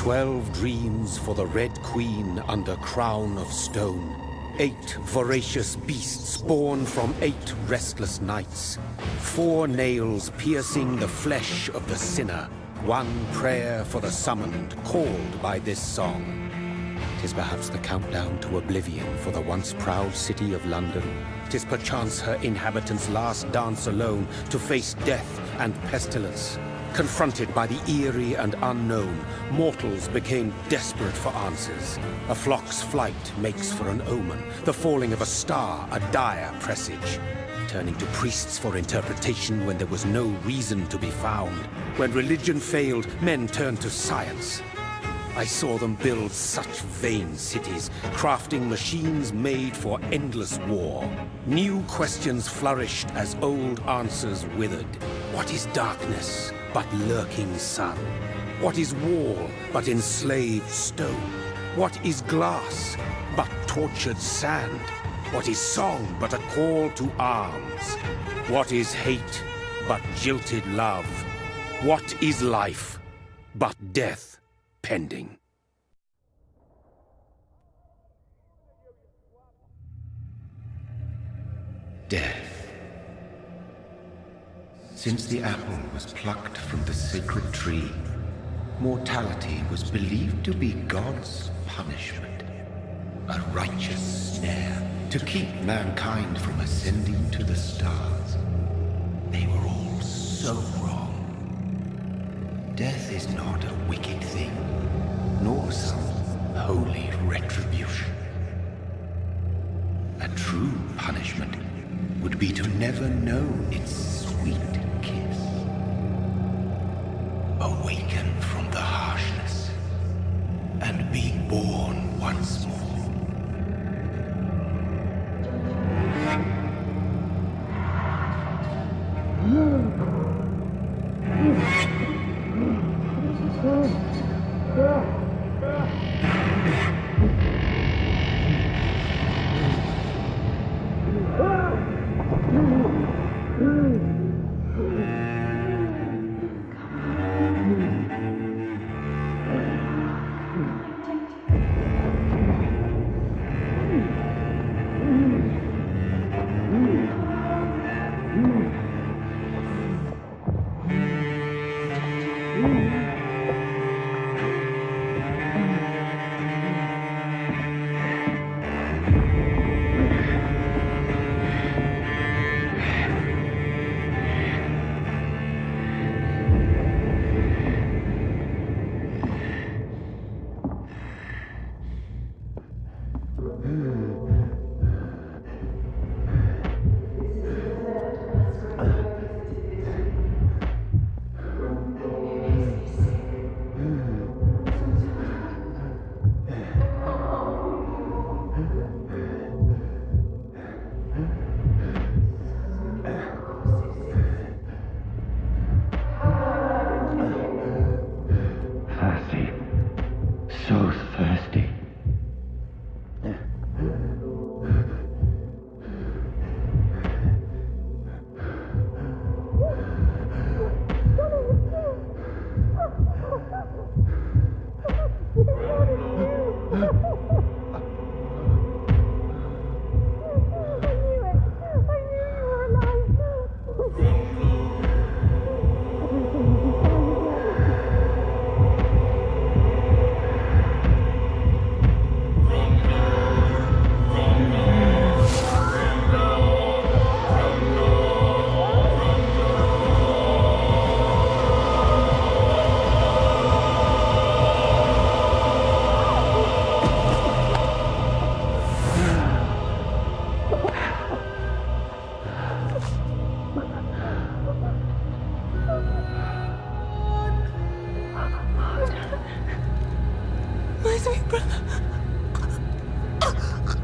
12 dreams for the Red Queen under crown of stone. 8 voracious beasts born from 8 restless nights. 4 nails piercing the flesh of the sinner. 1 prayer for the summoned, called by this song. 'Tis perhaps the countdown to oblivion for the once proud city of London. 'Tis perchance her inhabitants' last dance alone to face death and pestilence. Confronted by the eerie and unknown, mortals became desperate for answers. A flock's flight makes for an omen, the falling of a star a dire presage. Turning to priests for interpretation when there was no reason to be found. When religion failed, men turned to science. I saw them build such vain cities, crafting machines made for endless war. New questions flourished as old answers withered. What is darkness but lurking sun? What is wall but enslaved stone? What is glass but tortured sand? What is song but a call to arms? What is hate but jilted love? What is life but death pending? Death. Since the apple was plucked from the sacred tree, mortality was believed to be God's punishment, a righteous snare to keep mankind from ascending to the stars. They were all so wrong. Death is not a wicked thing, nor some holy retribution. A true punishment would be to never know its sweet kiss. Awaken from the harshness and be born once more.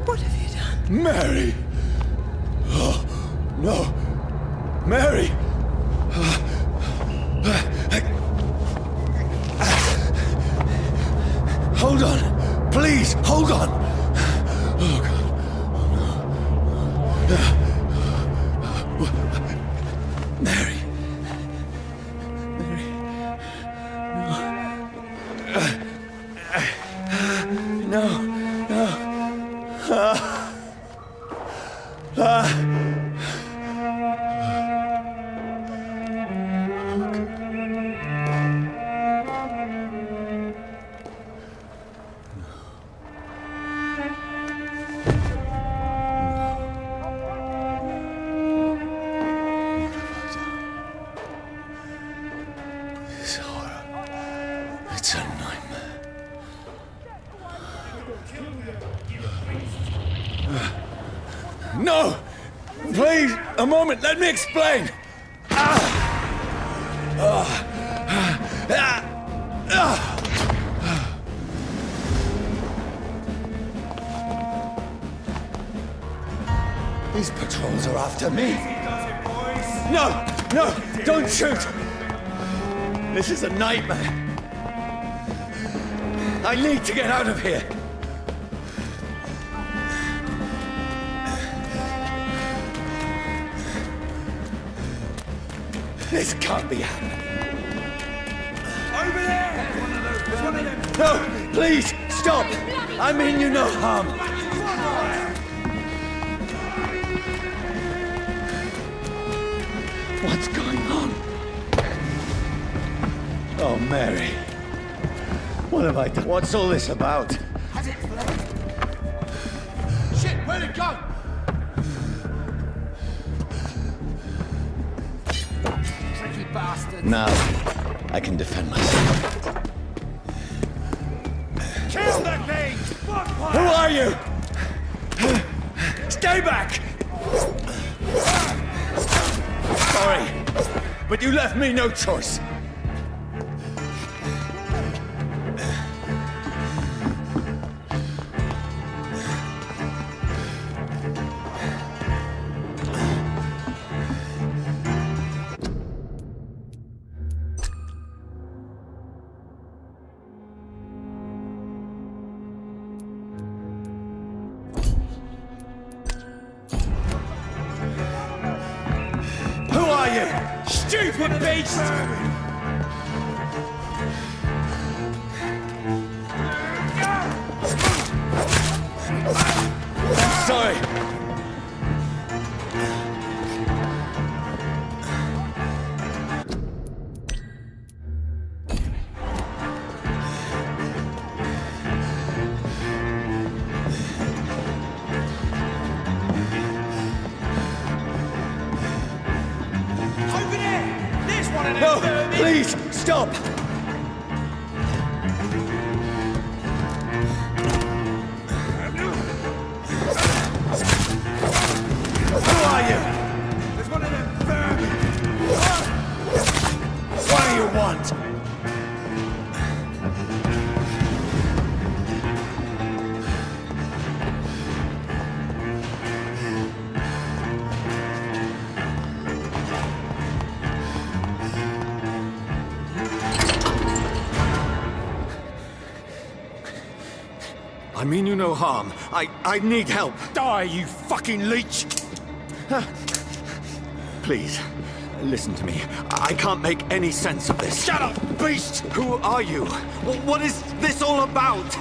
What have you done? Mary! Oh, no. Mary! Hold on. Please, hold on. Oh, God. Oh, no. Mary. Mary. No. It's a nightmare. No! Please, a moment, let me explain! These patrols are after me. No! No! Don't shoot! This is a nightmare. I need to get out of here. This can't be happening. Over there! There's one of them. No! Please, stop! I mean you no harm. What's going on? Oh, Mary. What have I done? What's all this about? Has it fled? Shit, where'd it go? Tricky bastard. Now, I can defend myself. Kill the thing! Who are you? Stay back! Sorry, but you left me no choice. Stupid beast! Sorry. No, please, stop! Who are you? There's one of them vermin. What do you want? I mean you no harm. I need help. Die, you fucking leech! Please, listen to me. I can't make any sense of this. Shut up, beast! Who are you? What is this all about?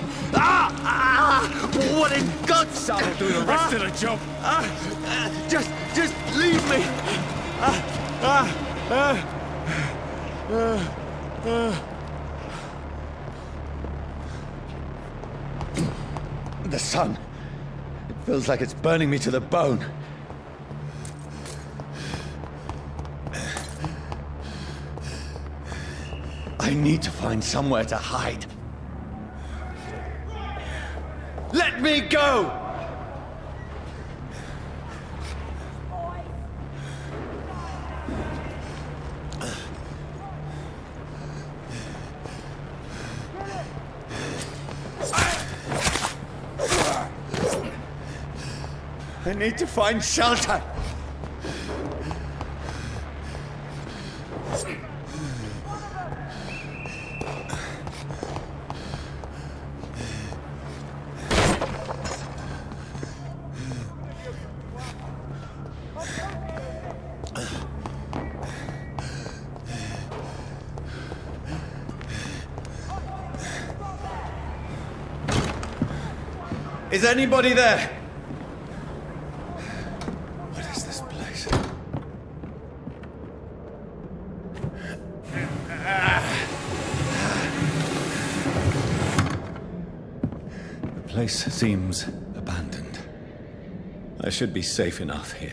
What in God's name? I'll do the rest of the job. Just leave me. The sun. It feels like it's burning me to the bone. I need to find somewhere to hide. Let me go! I need to find shelter. Is anybody there? What place seems abandoned. I should be safe enough here.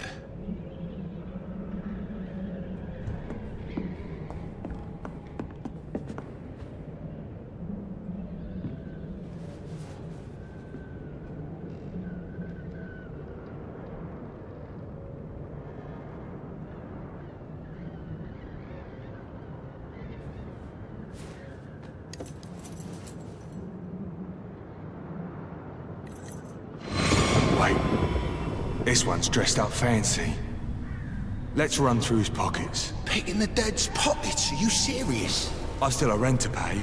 Wait. This one's dressed up fancy. Let's run through his pockets. Picking the dead's pockets? Are you serious? I've still a rent to pay.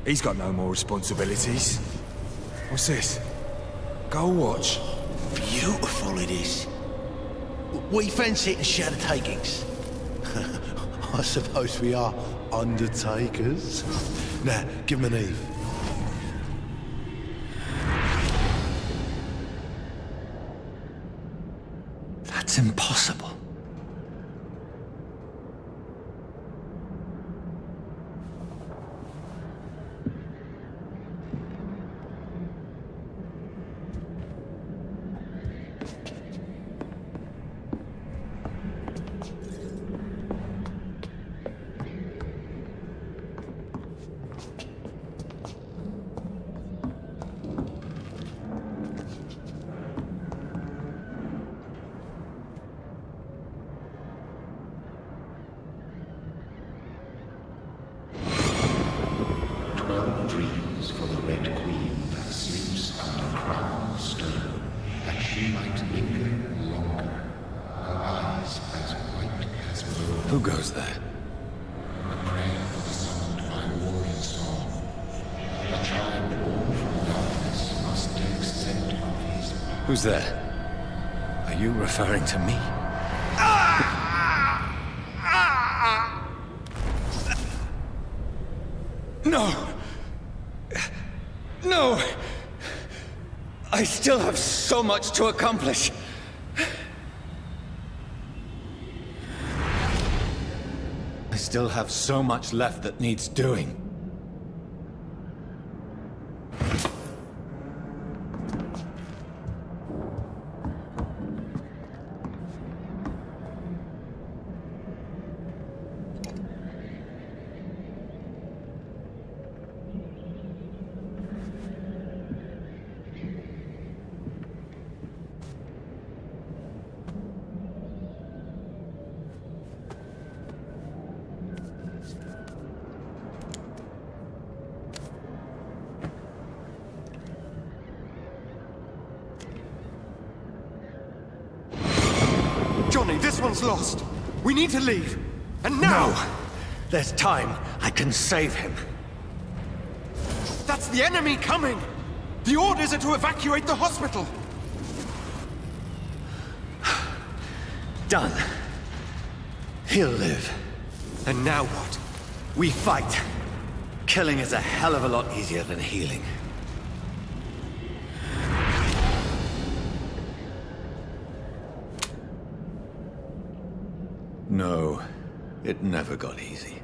He's got no more responsibilities. What's this? Gold watch. Beautiful it is. We fancy it and share the takings. I suppose we are undertakers. Now, give him an Eve. That's impossible. Dreams for the Red Queen that sleeps under crown of stone, that she might linger longer, her eyes as white as snow. Who goes there? A prayer for the summoned by warrior song. A child born from darkness must take scent of his power. Who's there? Are you referring to me? No! No! I still have so much to accomplish. I still have so much left that needs doing. Johnny, this one's lost. We need to leave. And now! No! There's time. I can save him. That's the enemy coming! The orders are to evacuate the hospital! Done. He'll live. And now what? We fight. Killing is a hell of a lot easier than healing. No, it never got easy.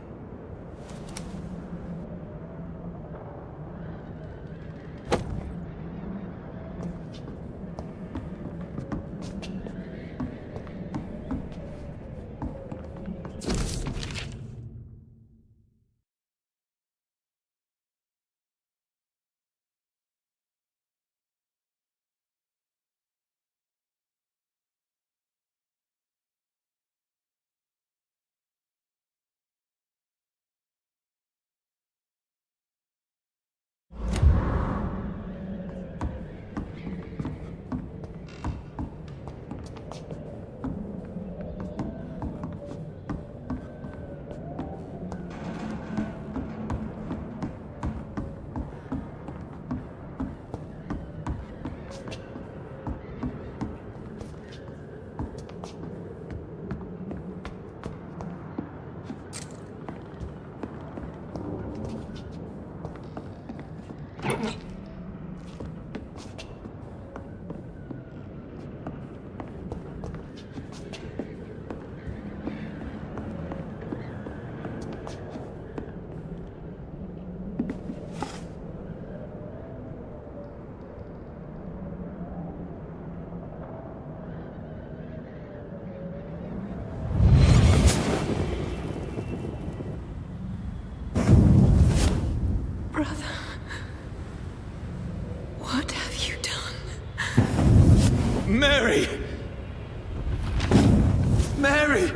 Mary!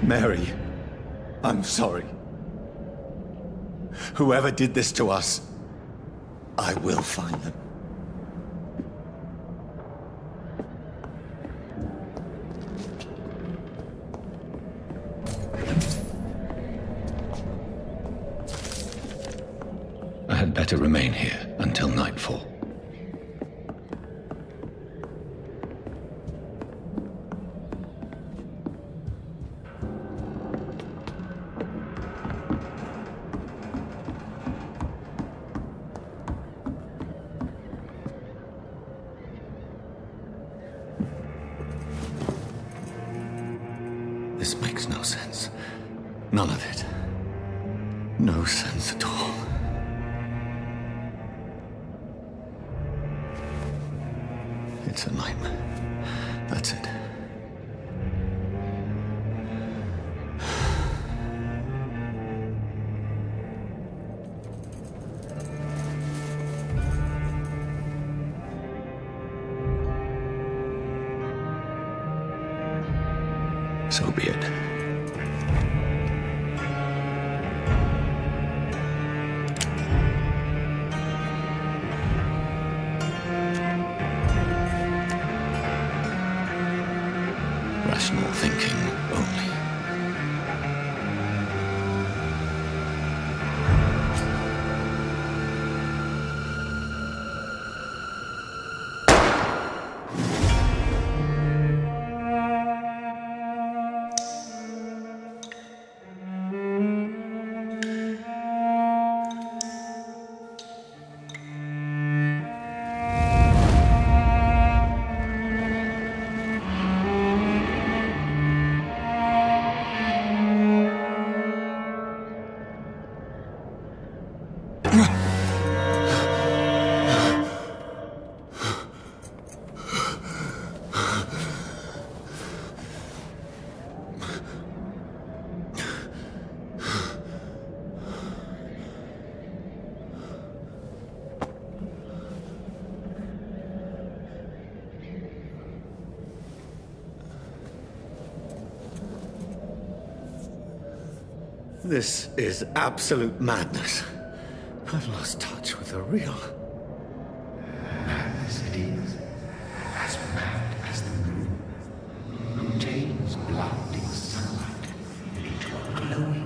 Mary, I'm sorry. Whoever did this to us, I will find them. I had better remain here until nightfall. This makes no sense. None of it. No sense at all. It's a nightmare. That's it. So be it. Rational thinking only. This is absolute madness. I've lost touch with the real. Madness it is, as mad as the moon, who takes blinding sunlight into a glowing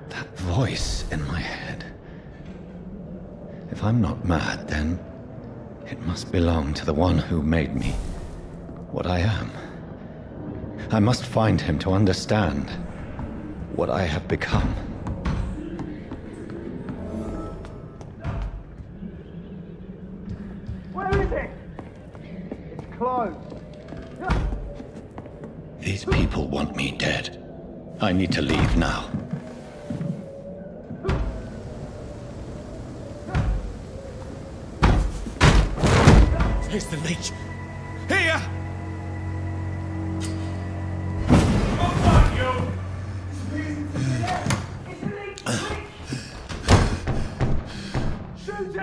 That voice in my head. If I'm not mad, then it must belong to the one who made me what I am. I must find him to understand what I have become. Where is it? It's closed. These people want me dead. I need to leave now. Here's the leech. Here!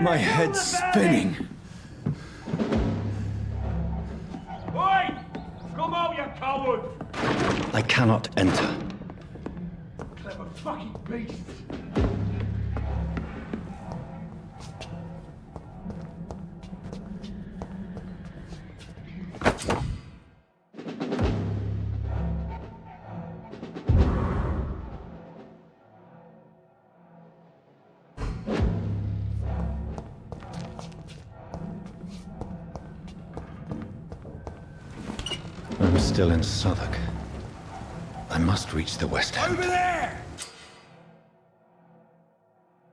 My head's spinning. Oi! Come out, you coward! I cannot enter. Clever fucking beast! I'm still in Southwark. I must reach the West End. Over there!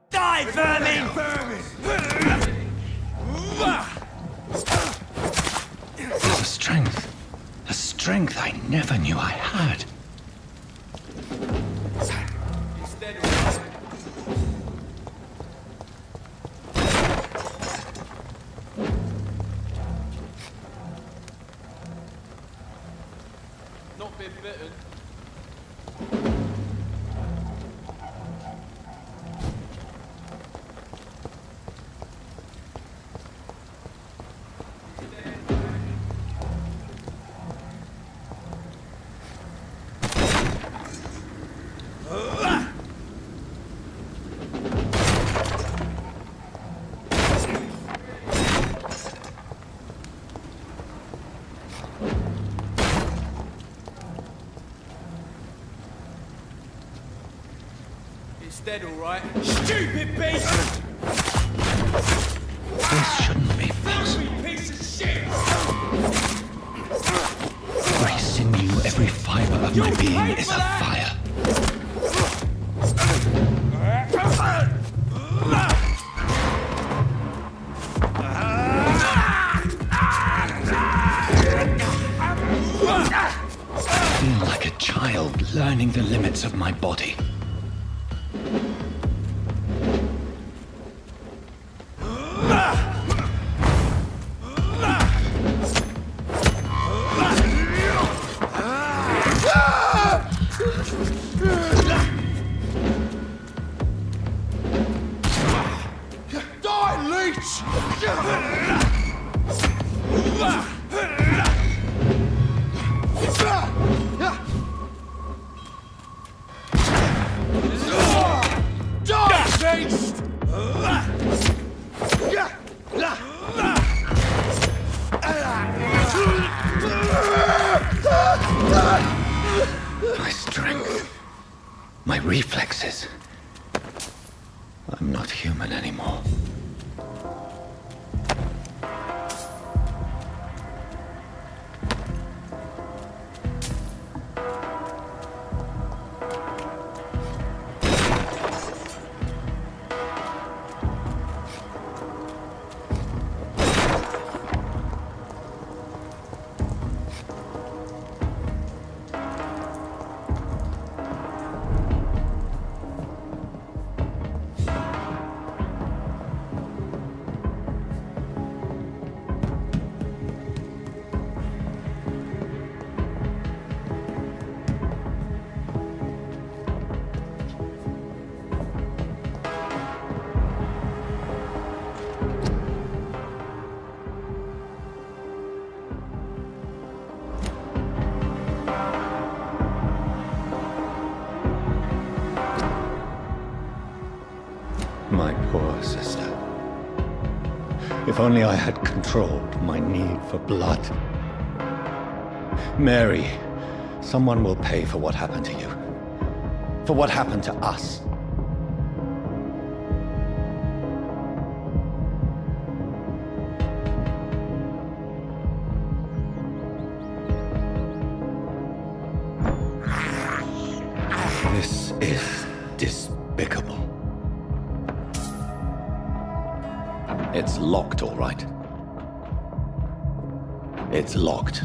Die, vermin! There's a strength I never knew I had. Not been bitten. It's dead, all right. Stupid beast! This shouldn't be possible. Piece of shit! Every sinew, every fiber of my being is afire. I feel like a child learning the limits of my body. Die, leech! Die, beast! My strength, my reflexes. I'm not human anymore. My poor sister. If only I had controlled my need for blood. Mary, someone will pay for what happened to you. For what happened to us. This is despicable. It's locked, all right. It's locked.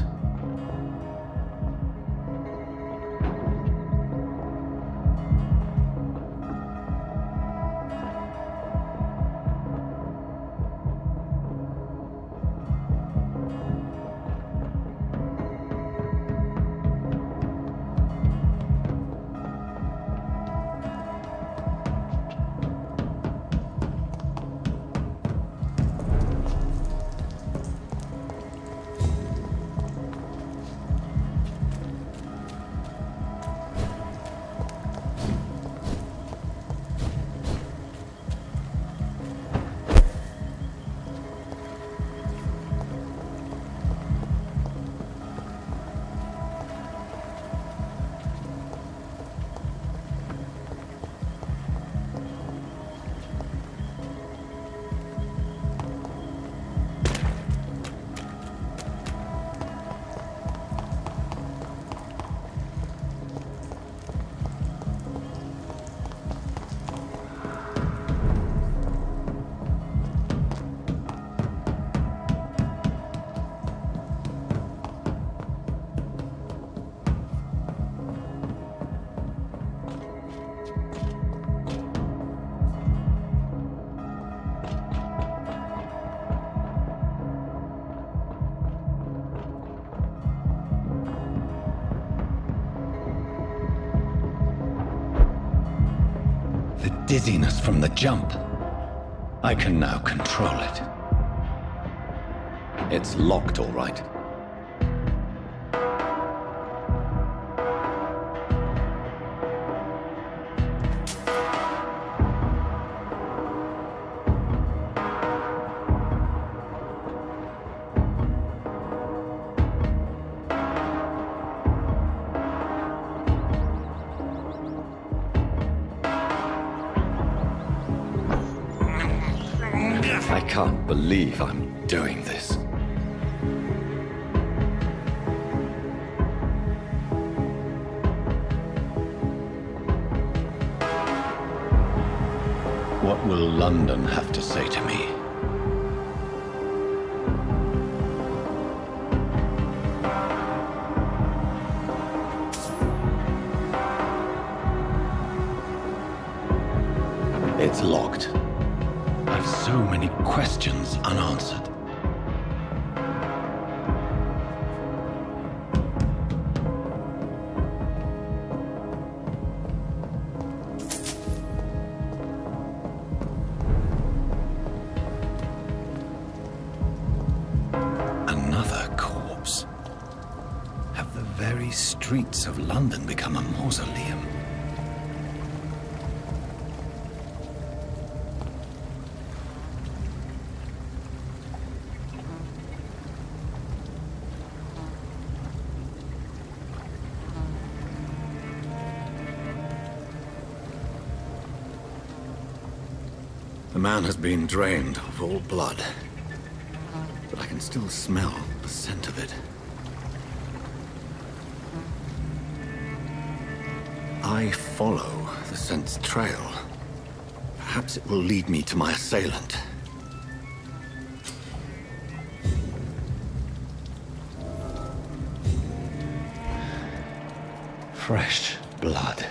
Dizziness from the jump. I can now control it. It's locked, all right. I can't believe I'm doing this. What will London have to say to me? It's locked. I've so many questions unanswered. Another corpse. Have the very streets of London become a mausoleum? The man has been drained of all blood, but I can still smell the scent of it. I follow the scent's trail. Perhaps it will lead me to my assailant. Fresh blood.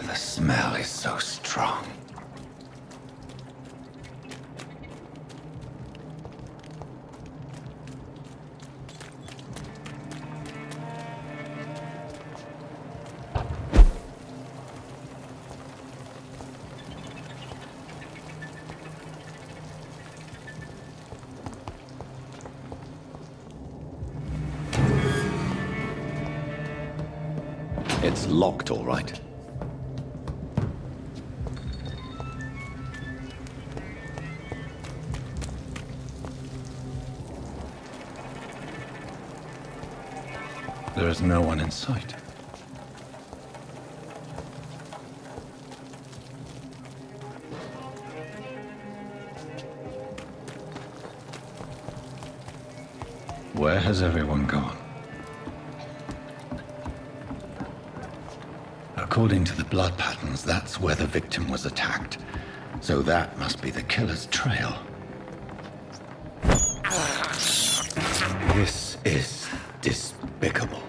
The smell is so strong. It's locked, all right. There is no one in sight. Where has everyone gone? According to the blood patterns, that's where the victim was attacked. So that must be the killer's trail. This is despicable.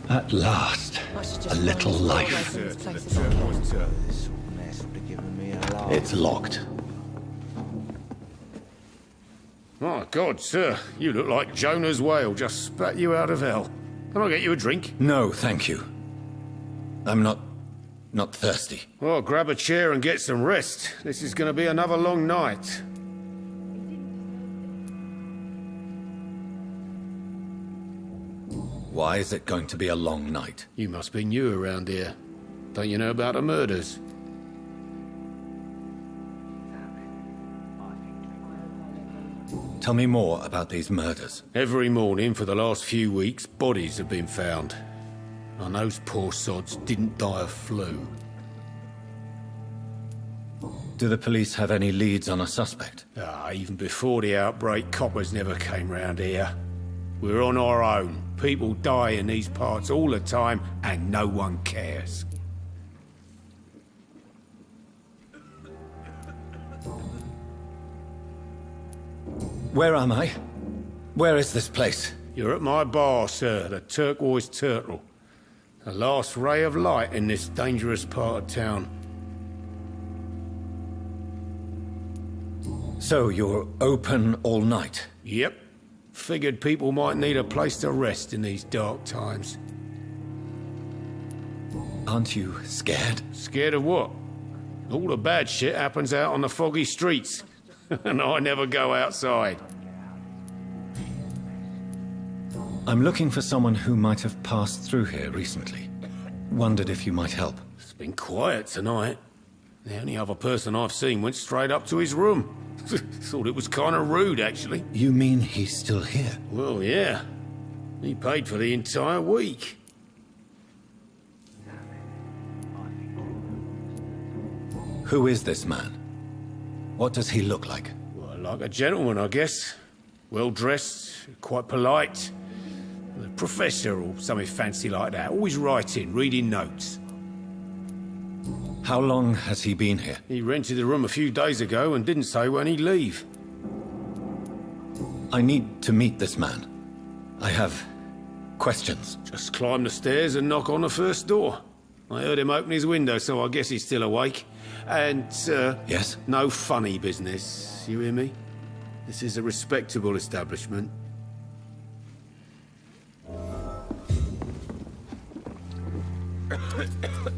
At last, a little life. It's locked. My God, sir, you look like Jonah's whale just spat you out of hell. Can I get you a drink? No, thank you. I'm not thirsty. Well, grab a chair and get some rest. This is going to be another long night. Why is it going to be a long night? You must be new around here. Don't you know about the murders? Tell me more about these murders. Every morning for the last few weeks, bodies have been found. And those poor sods didn't die of flu. Do the police have any leads on a suspect? Even before the outbreak, coppers never came round here. We're on our own. People die in these parts all the time, and no one cares. Where am I? Where is this place? You're at my bar, sir, the Turquoise Turtle. The last ray of light in this dangerous part of town. So you're open all night? Yep. Figured people might need a place to rest in these dark times. Aren't you scared? Scared of what? All the bad shit happens out on the foggy streets. And I never go outside. I'm looking for someone who might have passed through here recently. Wondered if you might help. It's been quiet tonight. The only other person I've seen went straight up to his room. Thought it was kind of rude, actually. You mean he's still here? Well, yeah. He paid for the entire week. Who is this man? What does he look like? Well, like a gentleman, I guess. Well-dressed, quite polite. A professor or something fancy like that. Always writing, reading notes. How long has he been here? He rented the room a few days ago and didn't say when he'd leave. I need to meet this man. I have questions. Just climb the stairs and knock on the first door. I heard him open his window, so I guess he's still awake. And, Yes? no funny business, you hear me? This is a respectable establishment.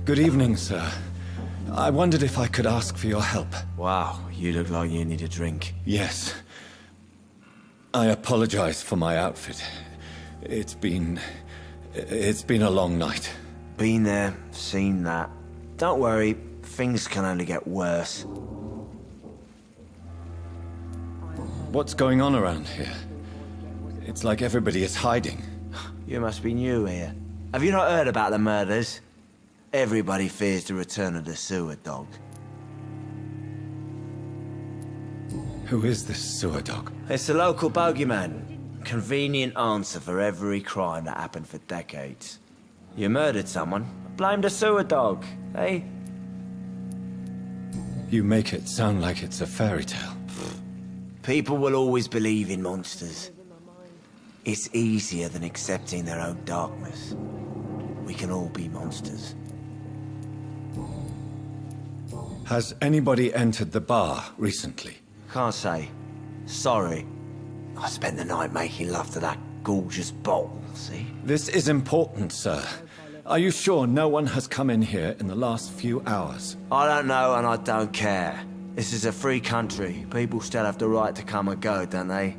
Good evening, sir. I wondered if I could ask for your help. Wow, you look like you need a drink. Yes. I apologize for my outfit. It's been a long night. Been there, seen that. Don't worry, things can only get worse. What's going on around here? It's like everybody is hiding. You must be new here. Have you not heard about the murders? Everybody fears the return of the sewer dog. Who is this sewer dog? It's the local bogeyman. Convenient answer for every crime that happened for decades. You murdered someone, blame the sewer dog, eh? You make it sound like it's a fairy tale. People will always believe in monsters. It's easier than accepting their own darkness. We can all be monsters. Has anybody entered the bar recently? Can't say. Sorry. I spent the night making love to that gorgeous bottle, see? This is important, sir. Are you sure no one has come in here in the last few hours? I don't know and I don't care. This is a free country. People still have the right to come and go, don't they?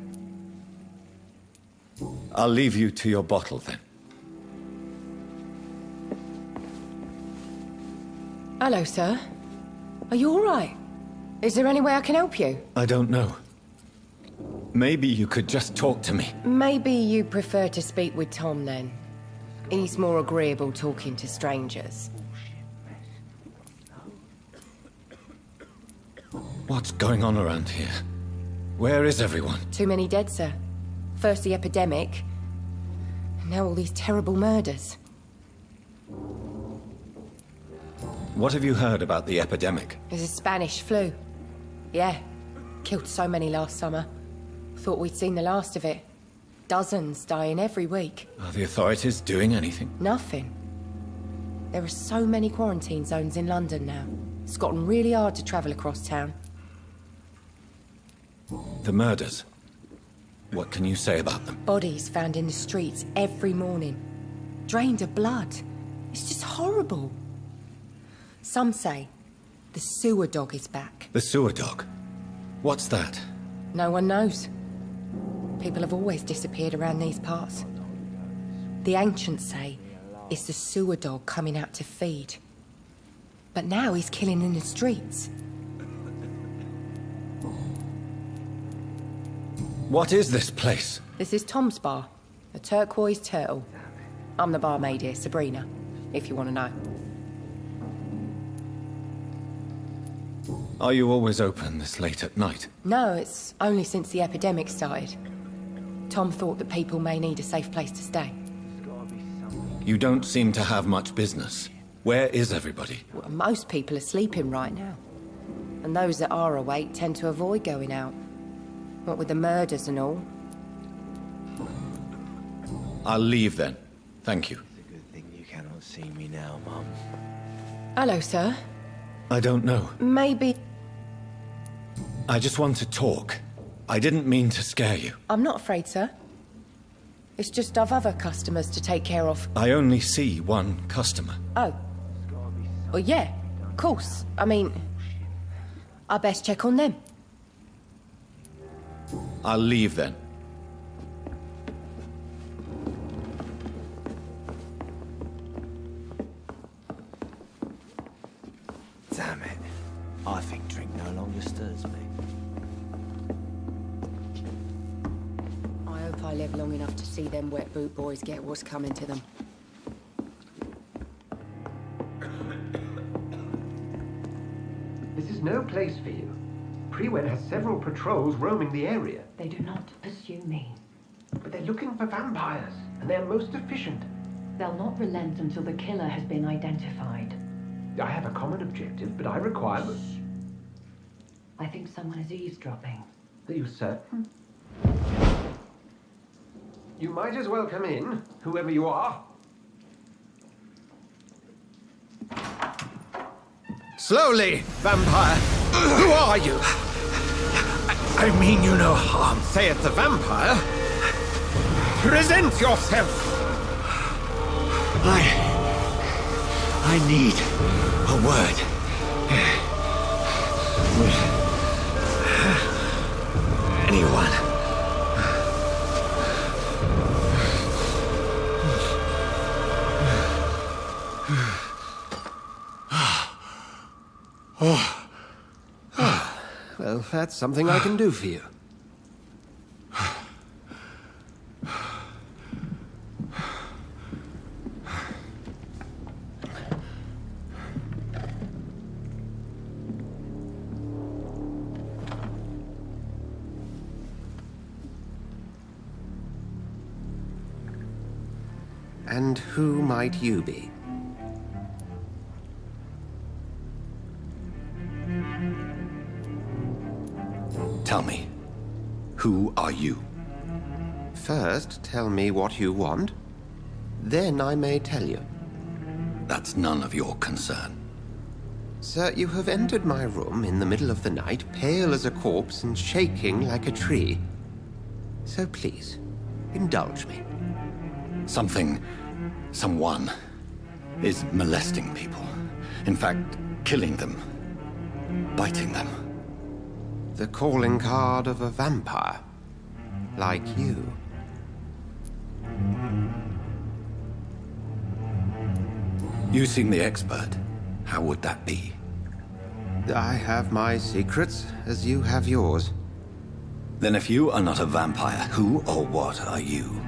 I'll leave you to your bottle, then. Hello, sir. Are you all right? Is there any way I can help you? I don't know. Maybe you could just talk to me. Maybe you prefer to speak with Tom, then. He's more agreeable talking to strangers. What's going on around here? Where is everyone? Too many dead, sir. First the epidemic, and now all these terrible murders. What have you heard about the epidemic? There's a Spanish flu. Yeah, killed so many last summer. Thought we'd seen the last of it. Dozens dying every week. Are the authorities doing anything? Nothing. There are so many quarantine zones in London now. It's gotten really hard to travel across town. The murders. What can you say about them? Bodies found in the streets every morning. Drained of blood. It's just horrible. Some say the sewer dog is back. The sewer dog? What's that? No one knows. People have always disappeared around these parts. The ancients say it's the sewer dog coming out to feed. But now he's killing in the streets. What is this place? This is Tom's bar, the Turquoise Turtle. I'm the barmaid here, Sabrina, if you want to know. Are you always open this late at night? No, it's only since the epidemic started. Tom thought that people may need a safe place to stay. You don't seem to have much business. Where is everybody? Well, most people are sleeping right now. And those that are awake tend to avoid going out. What with the murders and all. I'll leave then. Thank you. It's a good thing you cannot see me now, Mum. Hello, sir. I don't know. Maybe... I just want to talk. I didn't mean to scare you. I'm not afraid, sir. It's just I've other customers to take care of. I only see one customer. Oh. Well, yeah, of course. I mean, I best check on them. I'll leave then. Damn it. I think drink no longer stirs me. I hope I live long enough to see them wet boot boys get what's coming to them. This is no place for you. Prewen has several patrols roaming the area. They do not pursue me. But they're looking for vampires, and they're most efficient. They'll not relent until the killer has been identified. I have a common objective, but I require... I think someone is eavesdropping. Are you certain? You might as well come in, whoever you are. Slowly, vampire. Who are you? I mean you no harm, saith the vampire. Present yourself. I need a word. Anyone. Well, that's something I can do for you. And who might you be? Tell me, who are you? First, tell me what you want. Then I may tell you. That's none of your concern. Sir, you have entered my room in the middle of the night, pale as a corpse and shaking like a tree. So please, indulge me. Someone is molesting people. In fact, killing them. Biting them. The calling card of a vampire. Like you. You seem the expert. How would that be? I have my secrets, as you have yours. Then if you are not a vampire, who or what are you?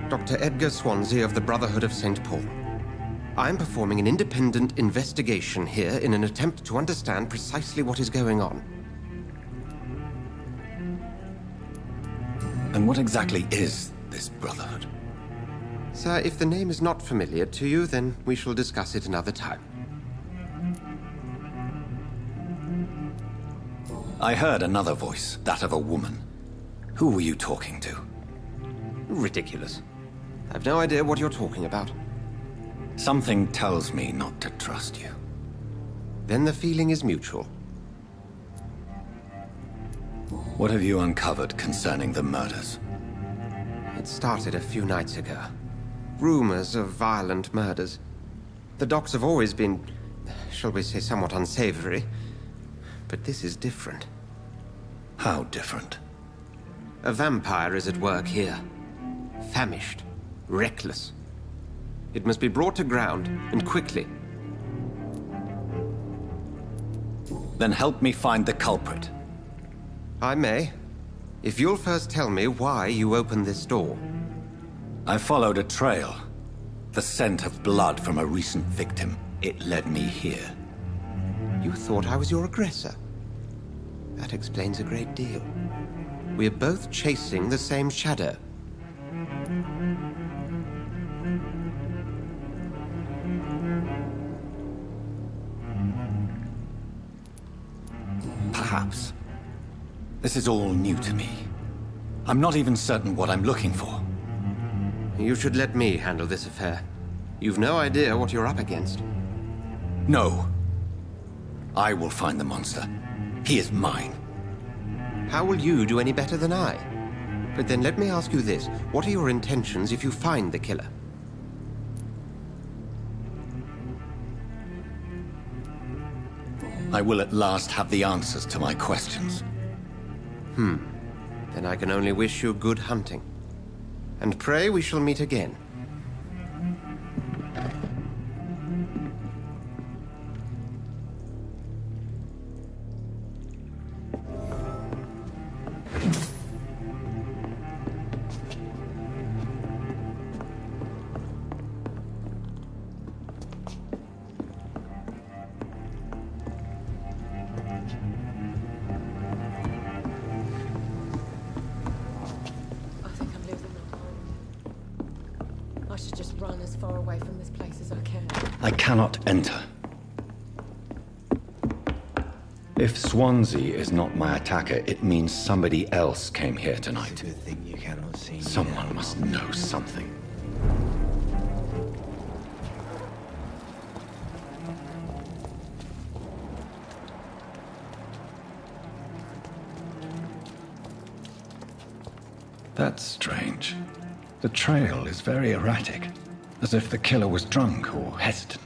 Dr. Edgar Swansea of the Brotherhood of St. Paul. I'm performing an independent investigation here in an attempt to understand precisely what is going on. And what exactly is this Brotherhood? Sir, if the name is not familiar to you, then we shall discuss it another time. I heard another voice, that of a woman. Who were you talking to? Ridiculous. I've no idea what you're talking about. Something tells me not to trust you. Then the feeling is mutual. What have you uncovered concerning the murders? It started a few nights ago. Rumors of violent murders. The docs have always been, shall we say, somewhat unsavory. But this is different. How different? A vampire is at work here. Famished. Reckless. It must be brought to ground, and quickly. Then help me find the culprit. I may. If you'll first tell me why you opened this door. I followed a trail. The scent of blood from a recent victim. It led me here. You thought I was your aggressor. That explains a great deal. We're both chasing the same shadow. Perhaps. This is all new to me. I'm not even certain what I'm looking for. You should let me handle this affair. You've no idea what you're up against. No. I will find the monster. He is mine. How will you do any better than I? But then let me ask you this. What are your intentions if you find the killer? I will at last have the answers to my questions. Then I can only wish you good hunting. And pray we shall meet again. I cannot enter. If Swansea is not my attacker, it means somebody else came here tonight. Someone must know something. That's strange. The trail is very erratic, as if the killer was drunk or hesitant.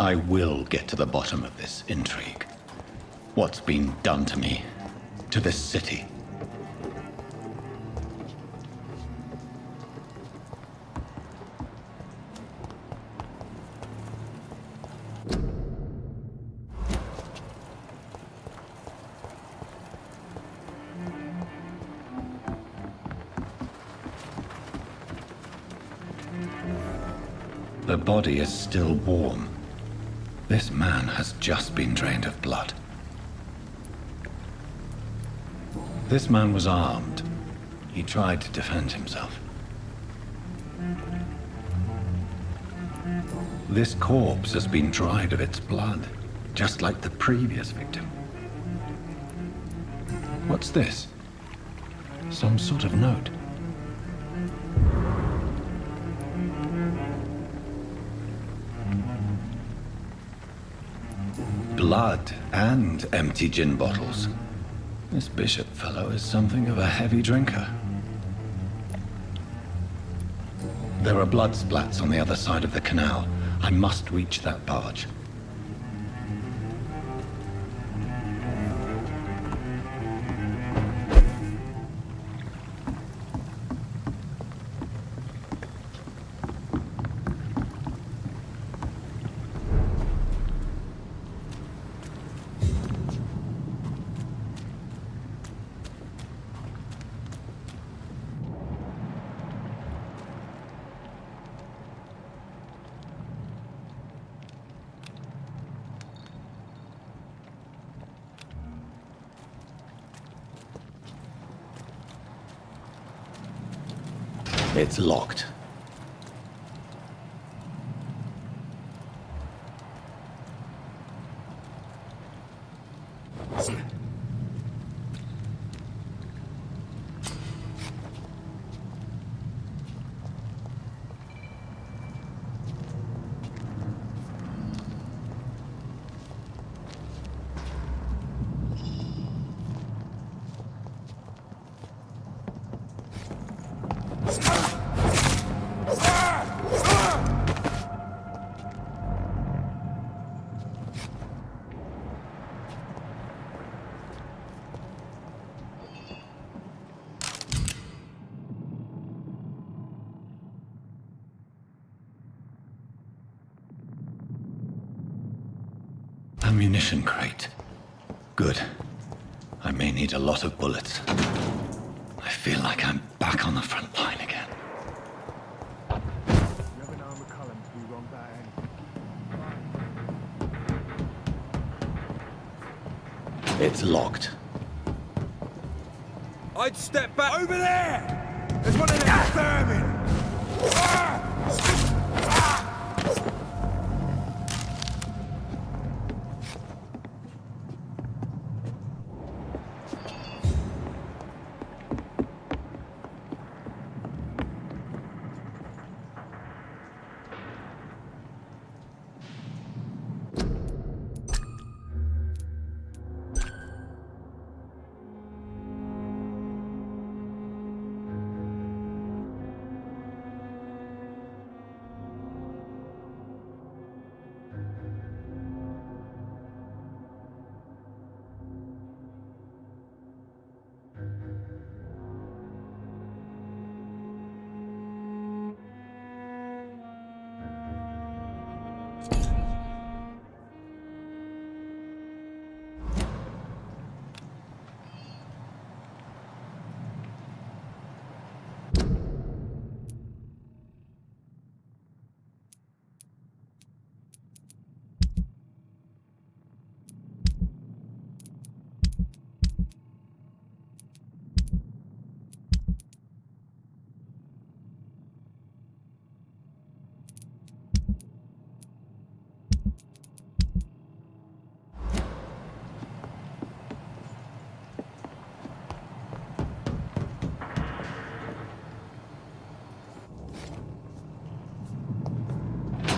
I will get to the bottom of this intrigue. What's been done to me, to this city. The body is still warm. This man has just been drained of blood. This man was armed. He tried to defend himself. This corpse has been dried of its blood, just like the previous victim. What's this? Some sort of note. Blood and empty gin bottles. This bishop fellow is something of a heavy drinker. There are blood splats on the other side of the canal. I must reach that barge. It's locked. Ammunition crate. Good. I may need a lot of bullets. I feel like I'm back on the front line again. It's locked. I'd step back over there! There's one of them vermin!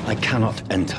I cannot enter.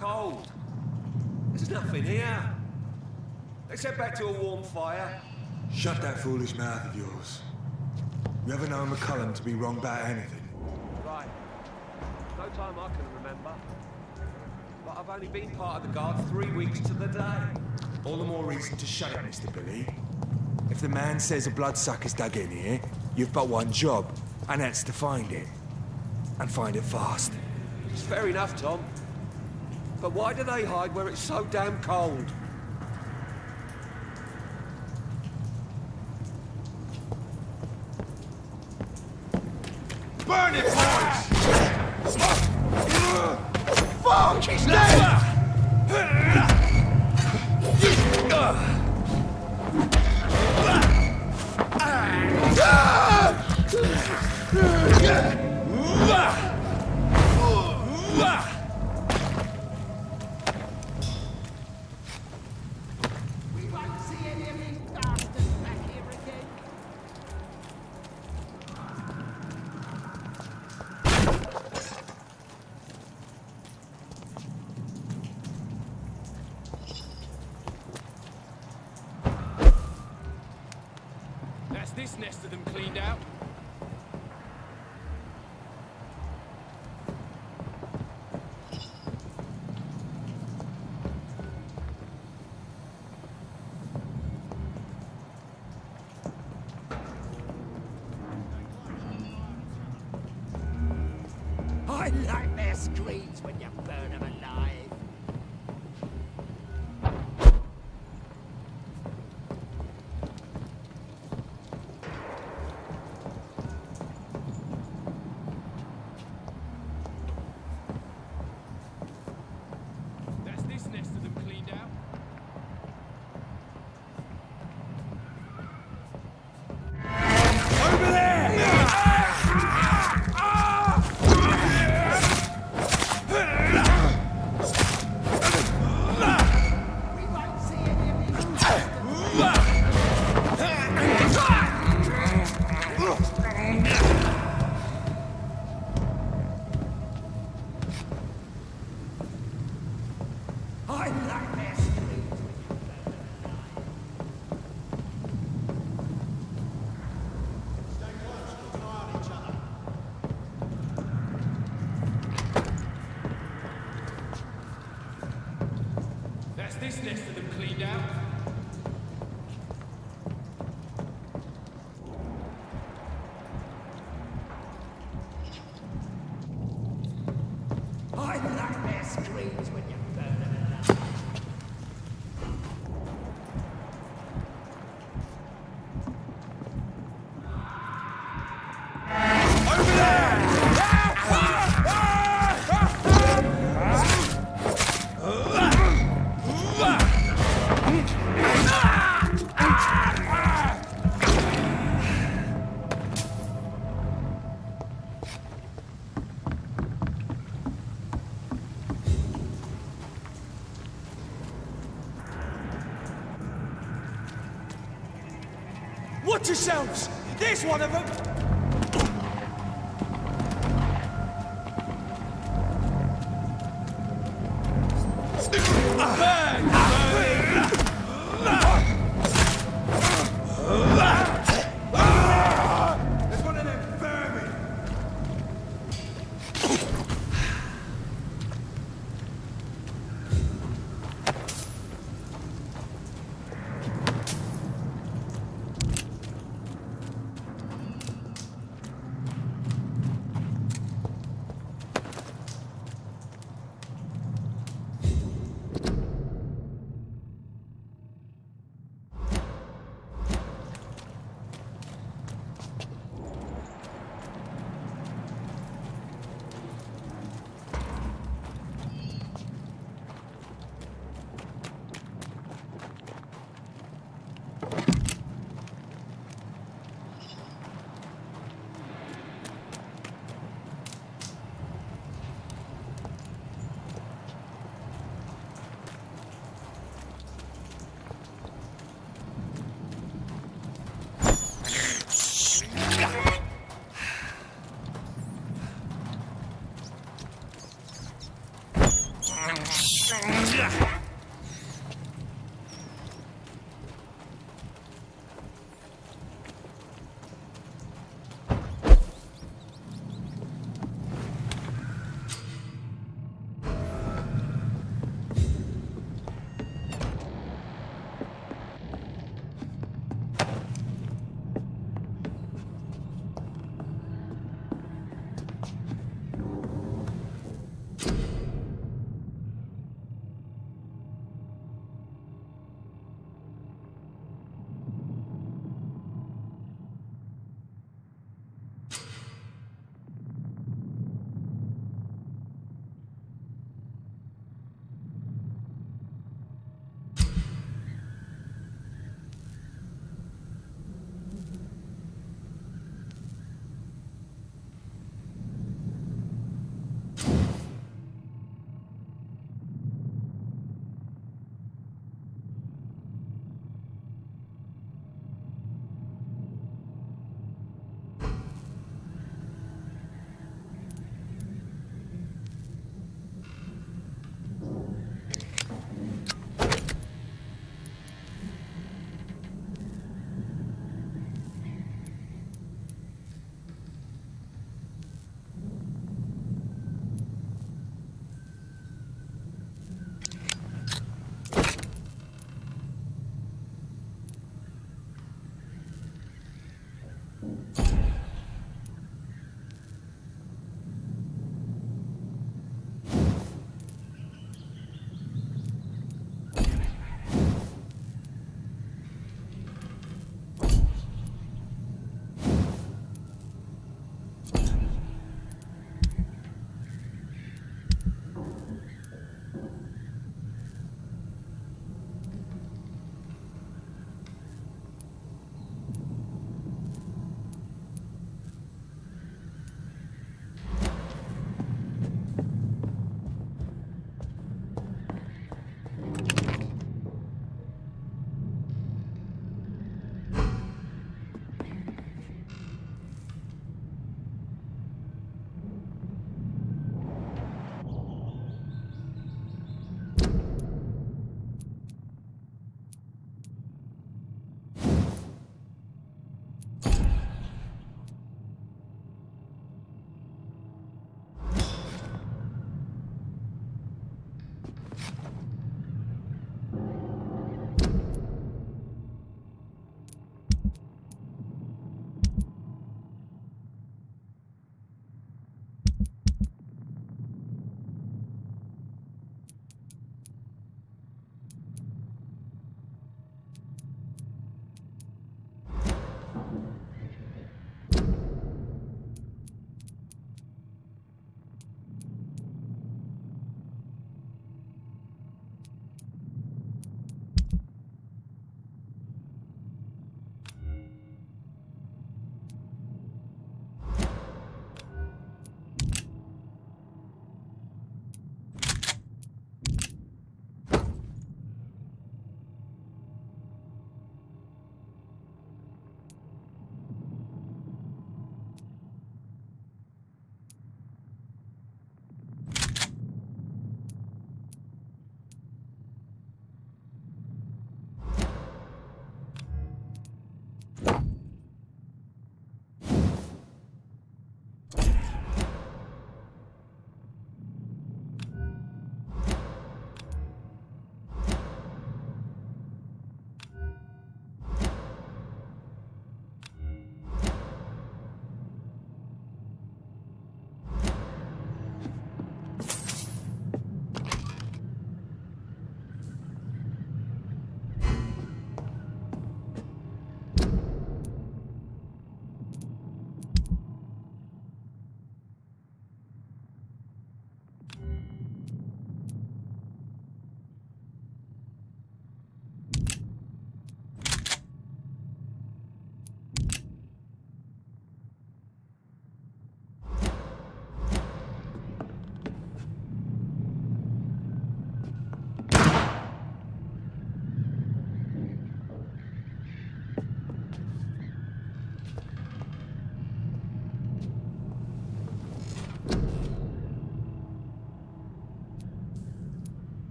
cold. There's nothing here. Let's head back to a warm fire. Shut that foolish mouth of yours. You ever known McCullum to be wrong about anything? Right. No time I can remember. But I've only been part of the guard 3 weeks to the day. All the more reason to shut it, Mr. Billy. If the man says a bloodsucker's dug in here, you've but one job, and that's to find it. And find it fast. It's fair enough, Tom. But why do they hide where it's so damn cold? Burn it, boys! Fuck! He's dead! We won't see any of these bastards back here again. That's this nest of them cleaned out. I like their screams when you burn them alive. That's this nest of them cleaned out. Over there! We won't see any of these bastards. I like their screams. That's this nest of them cleaned out. Watch yourselves! There's one of them! There's one of them vermin!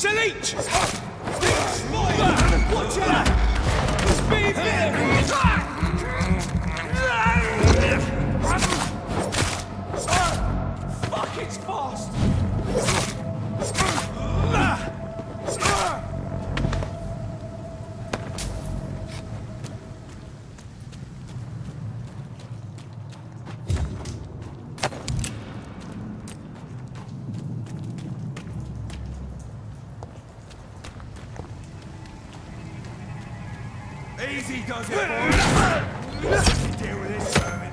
It's a leech! Watch out! It's being bit! Fuck, it's fast! Easy does it, boys. Deal with this vermin.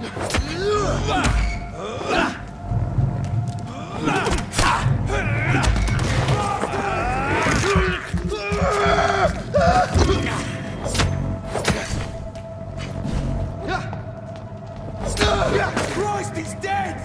Christ, he's dead!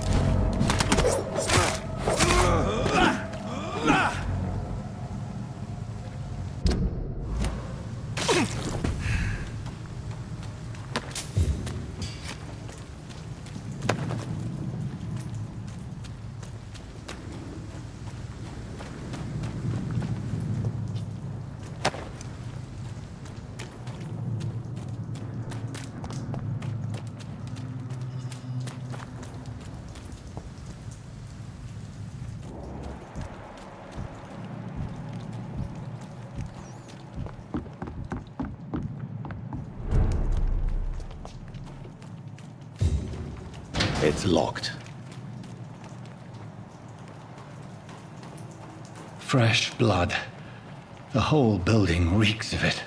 It's locked. Fresh blood. The whole building reeks of it.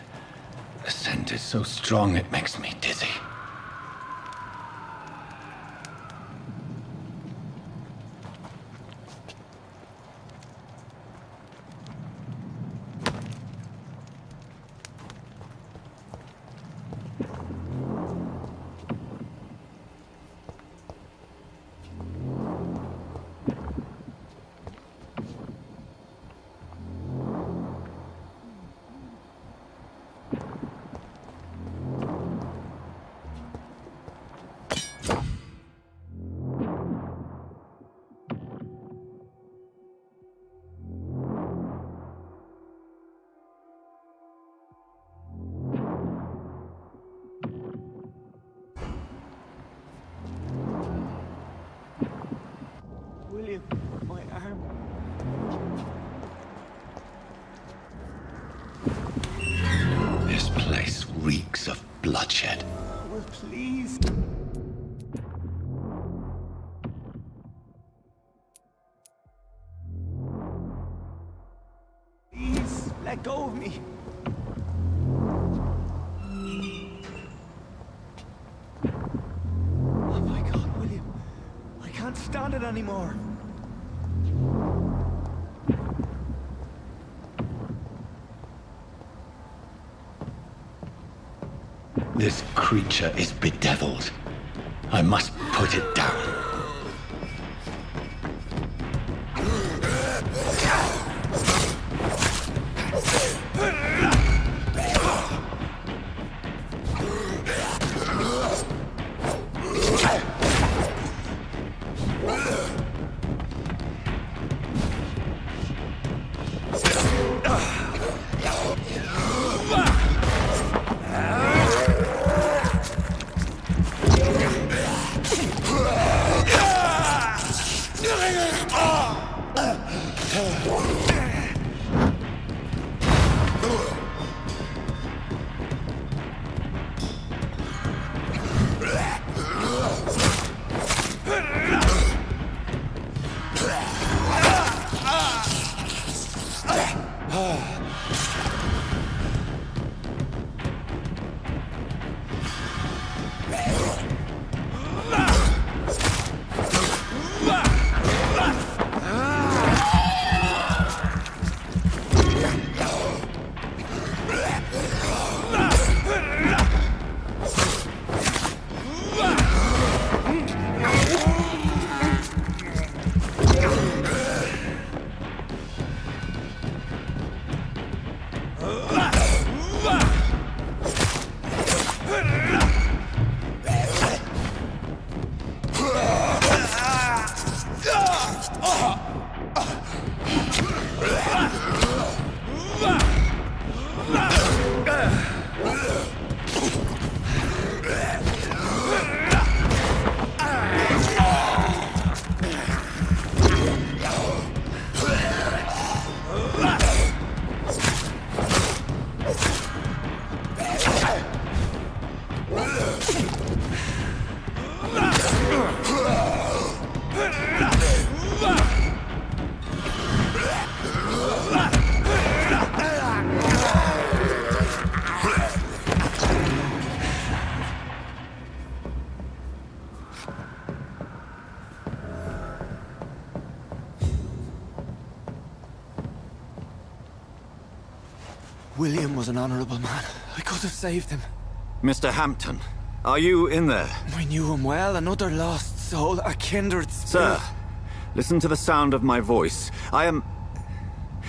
The scent is so strong it makes me dizzy. William, my arm. This place reeks of bloodshed. Well, please. Please, let go of me. Oh my God, William. I can't stand it anymore. This creature is bedeviled. I must put it down. William was an honorable man. I could have saved him. Mr. Hampton, are you in there? I knew him well, another lost soul, a kindred spirit. Sir, listen to the sound of my voice. I'm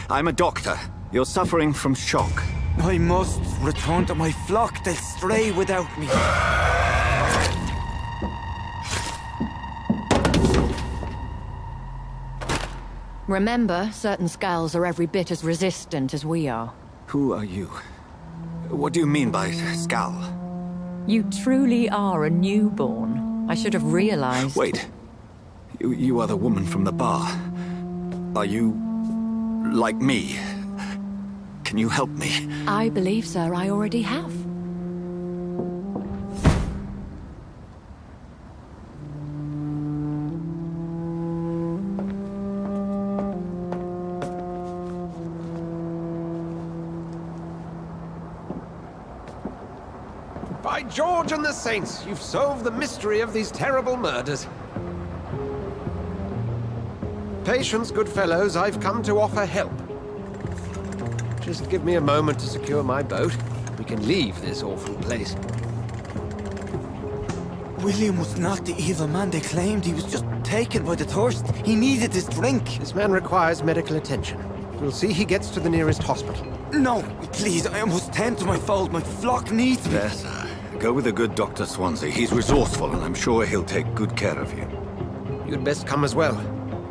a doctor. You're suffering from shock. I must return to my flock. They'll stray without me. Remember, certain skulls are every bit as resistant as we are. Who are you? What do you mean by skull? You truly are a newborn. I should have realized. Wait. You are the woman from the bar. Are you like me? Can you help me? I believe, sir, I already have. By George and the Saints, you've solved the mystery of these terrible murders. Patience, good fellows, I've come to offer help. Just give me a moment to secure my boat. We can leave this awful place. William was not the evil man they claimed. He was just taken by the thirst. He needed his drink. This man requires medical attention. We'll see he gets to the nearest hospital. No, please, I must tend to my fold. My flock needs me. There, sir. Go with the good Dr. Swansea. He's resourceful, and I'm sure he'll take good care of you. You'd best come as well.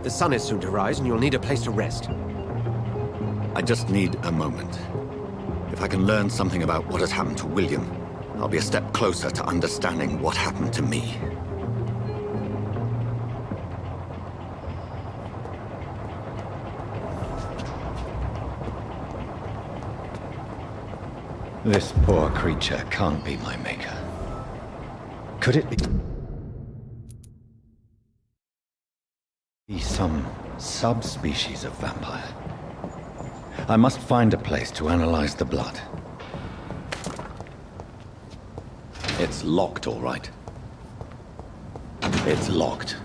The sun is soon to rise, and you'll need a place to rest. I just need a moment. If I can learn something about what has happened to William, I'll be a step closer to understanding what happened to me. This poor creature can't be my maker. Could it be some subspecies of vampire? I must find a place to analyze the blood. It's locked, all right. It's locked.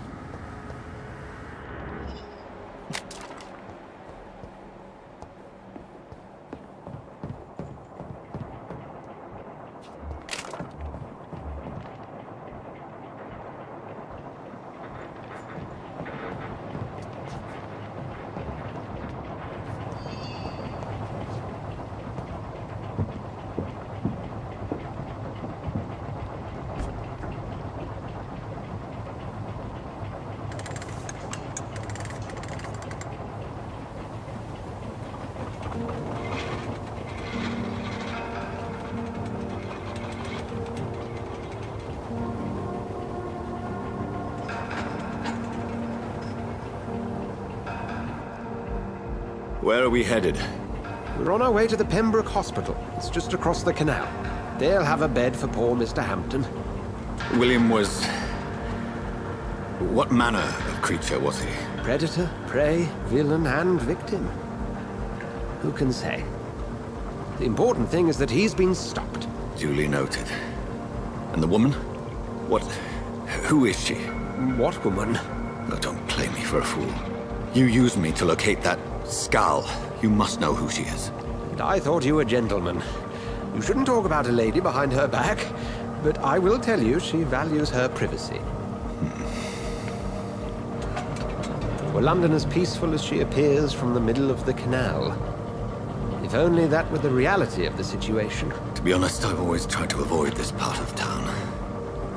Where are we headed? We're on our way to the Pembroke Hospital. It's just across the canal. They'll have a bed for poor Mr. Hampton. William was... what manner of creature was he? Predator, prey, villain, and victim. Who can say? The important thing is that he's been stopped. Duly noted. And the woman? What... who is she? What woman? No, don't play me for a fool. You used me to locate that skull. You must know who she is. And I thought you a gentleman. You shouldn't talk about a lady behind her back, but I will tell you she values her privacy. Were London as peaceful as she appears from the middle of the canal? If only that were the reality of the situation. To be honest, I've always tried to avoid this part of town.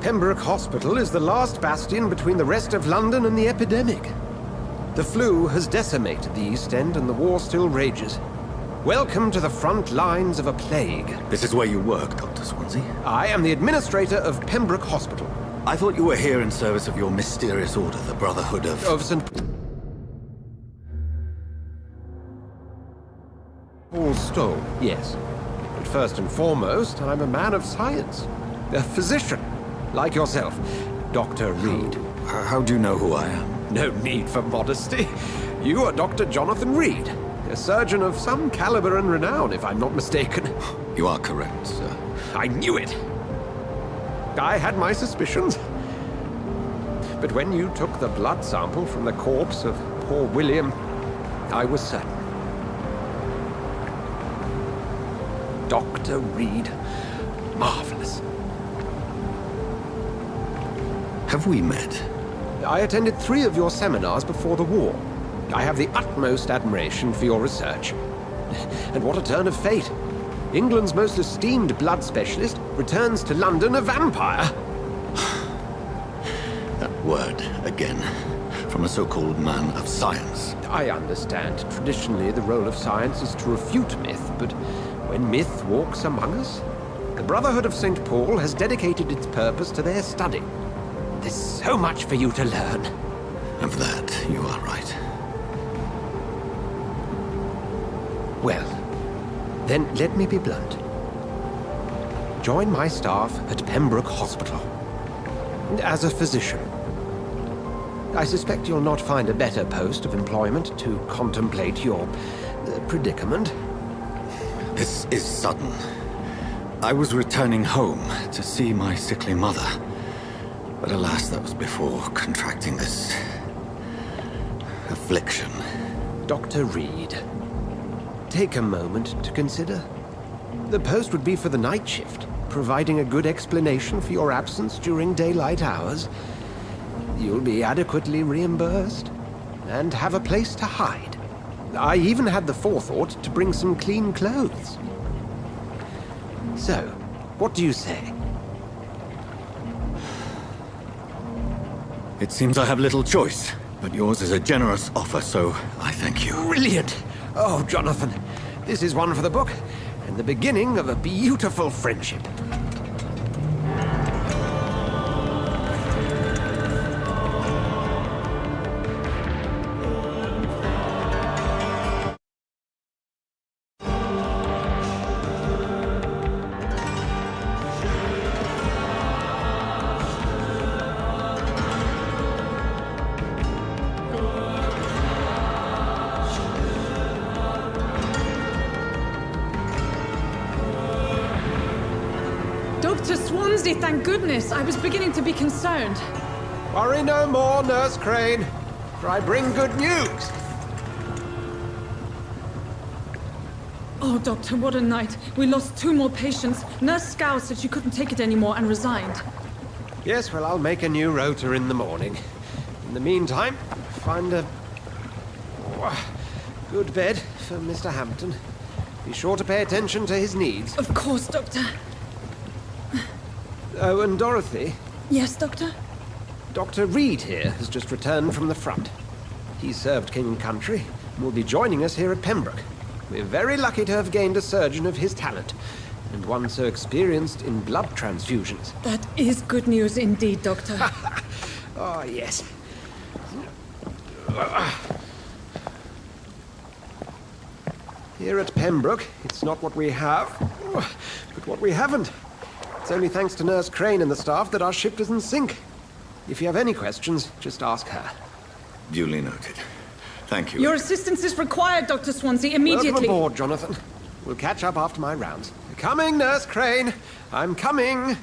Pembroke Hospital is the last bastion between the rest of London and the epidemic. The flu has decimated the East End and the war still rages. Welcome to the front lines of a plague. This is where you work, Dr. Swansea? I am the administrator of Pembroke Hospital. I thought you were here in service of your mysterious order, the Brotherhood of... Of St. Paul's Stone, yes. But first and foremost, I'm a man of science. A physician, like yourself, Dr. Reed. How do you know who I am? No need for modesty. You are Dr. Jonathan Reed, a surgeon of some caliber and renown, if I'm not mistaken. You are correct, sir. I knew it. I had my suspicions. But when you took the blood sample from the corpse of poor William, I was certain. Dr. Reed. Marvelous. Have we met? I attended 3 of your seminars before the war. I have the utmost admiration for your research. And what a turn of fate. England's most esteemed blood specialist returns to London a vampire. That word again. From a so-called man of science. I understand. Traditionally, the role of science is to refute myth, but when myth walks among us, the Brotherhood of St. Paul has dedicated its purpose to their study. There's so much for you to learn. Of that, you are right. Well, then let me be blunt. Join my staff at Pembroke Hospital. As a physician. I suspect you'll not find a better post of employment to contemplate your predicament. This is sudden. I was returning home to see my sickly mother. But alas, that was before contracting this affliction. Dr. Reed, take a moment to consider. The post would be for the night shift, providing a good explanation for your absence during daylight hours. You'll be adequately reimbursed and have a place to hide. I even had the forethought to bring some clean clothes. So, what do you say? It seems I have little choice, but yours is a generous offer, so I thank you. Brilliant! Oh, Jonathan, this is one for the book, and the beginning of a beautiful friendship. Dr. Swansea, thank goodness. I was beginning to be concerned. Worry no more, Nurse Crane, for I bring good news. Oh, Doctor, what a night. We lost 2 more patients. Nurse Scow said she couldn't take it anymore and resigned. Yes, well, I'll make a new rota in the morning. In the meantime, find a good bed for Mr. Hampton. Be sure to pay attention to his needs. Of course, Doctor. Oh, and Dorothy? Yes, Doctor? Dr. Reed here has just returned from the front. He served King and Country and will be joining us here at Pembroke. We're very lucky to have gained a surgeon of his talent, and one so experienced in blood transfusions. That is good news indeed, Doctor. Oh, yes. Here at Pembroke, it's not what we have, but what we haven't. It's only thanks to Nurse Crane and the staff that our ship doesn't sink. If you have any questions, just ask her. Duly noted. Thank you. Your assistance is required, Dr. Swansea, immediately. Welcome aboard, Jonathan. We'll catch up after my rounds. Coming, Nurse Crane. I'm coming.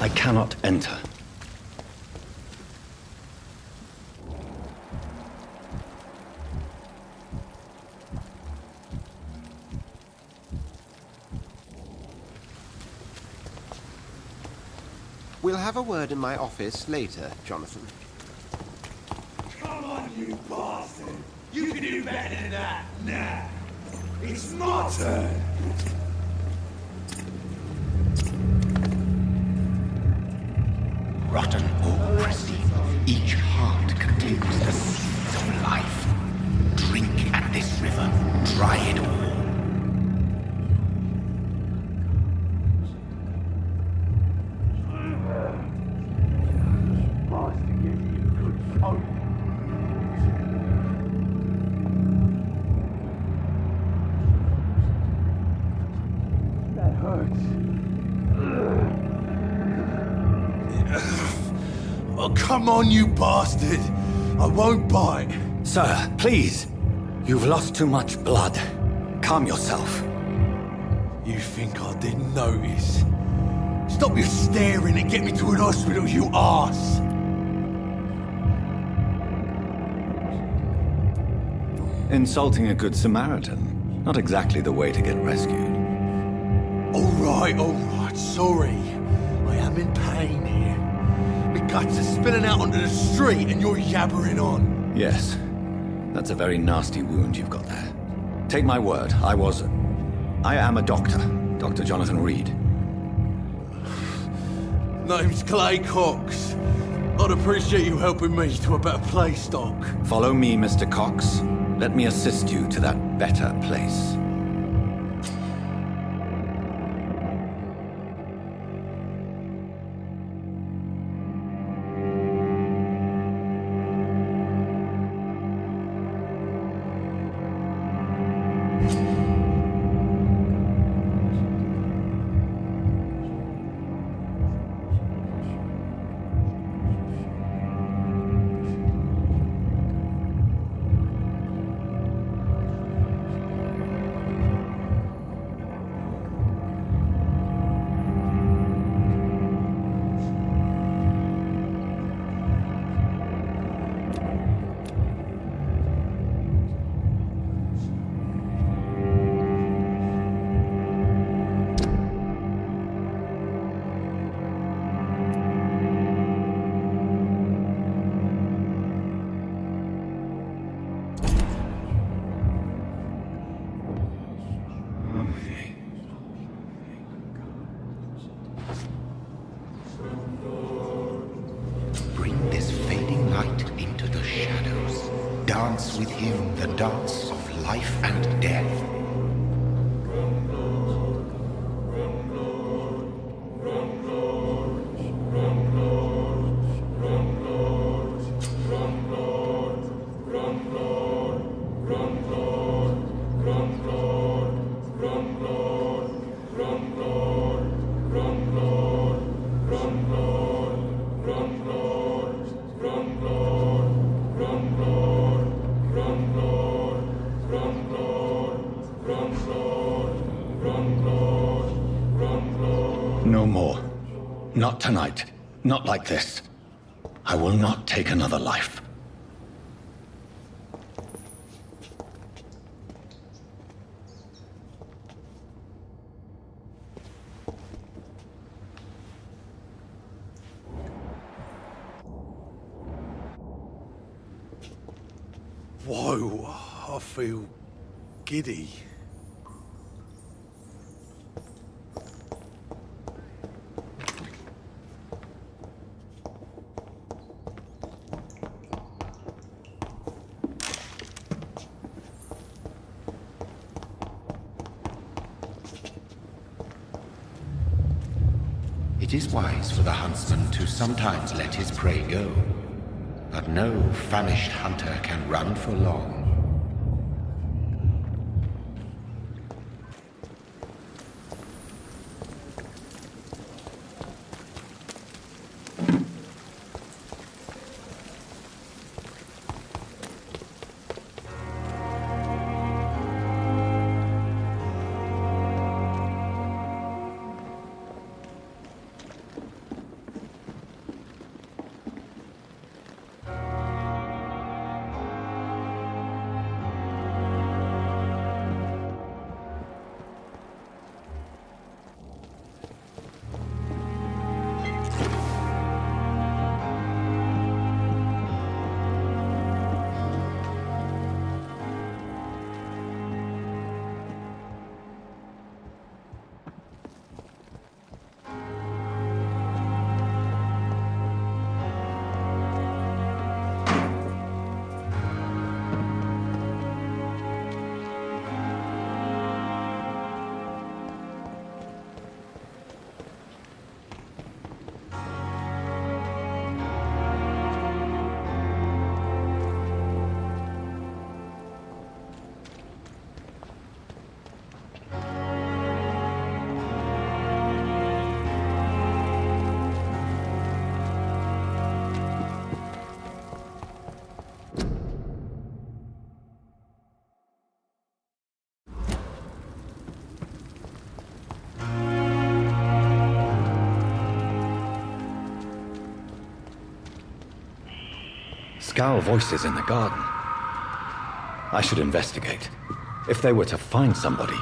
I cannot enter. We'll have a word in my office later, Jonathan. Come on, you bastard! You can do better than that! Nah! It's my turn! Rotten oppressive. Each heart contains the seeds of life. Drink at this river. Try it all. That hurts. Oh, come on, you bastard! I won't bite. Sir, please. You've lost too much blood. Calm yourself. You think I didn't notice? Stop your staring and get me to an hospital, you arse! Insulting a good Samaritan. Not exactly the way to get rescued. All right, sorry. I am in pain here. My guts are spilling out onto the street and you're yabbering on. Yes. That's a very nasty wound you've got there. Take my word, I am a doctor. Dr. Jonathan Reed. Name's Clay Cox. I'd appreciate you helping me to a better place, Doc. Follow me, Mr. Cox. Let me assist you to that better place. Bring this fading light into the shadows. Dance with him the dance of life and death. No more. Not tonight. Not like this. I will not take another life. Whoa, I feel giddy. It is wise for the huntsman to sometimes let his prey go, but no famished hunter can run for long. Scowl voices in the garden. I should investigate. If they were to find somebody.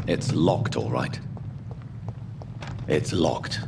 It's locked, all right. It's locked.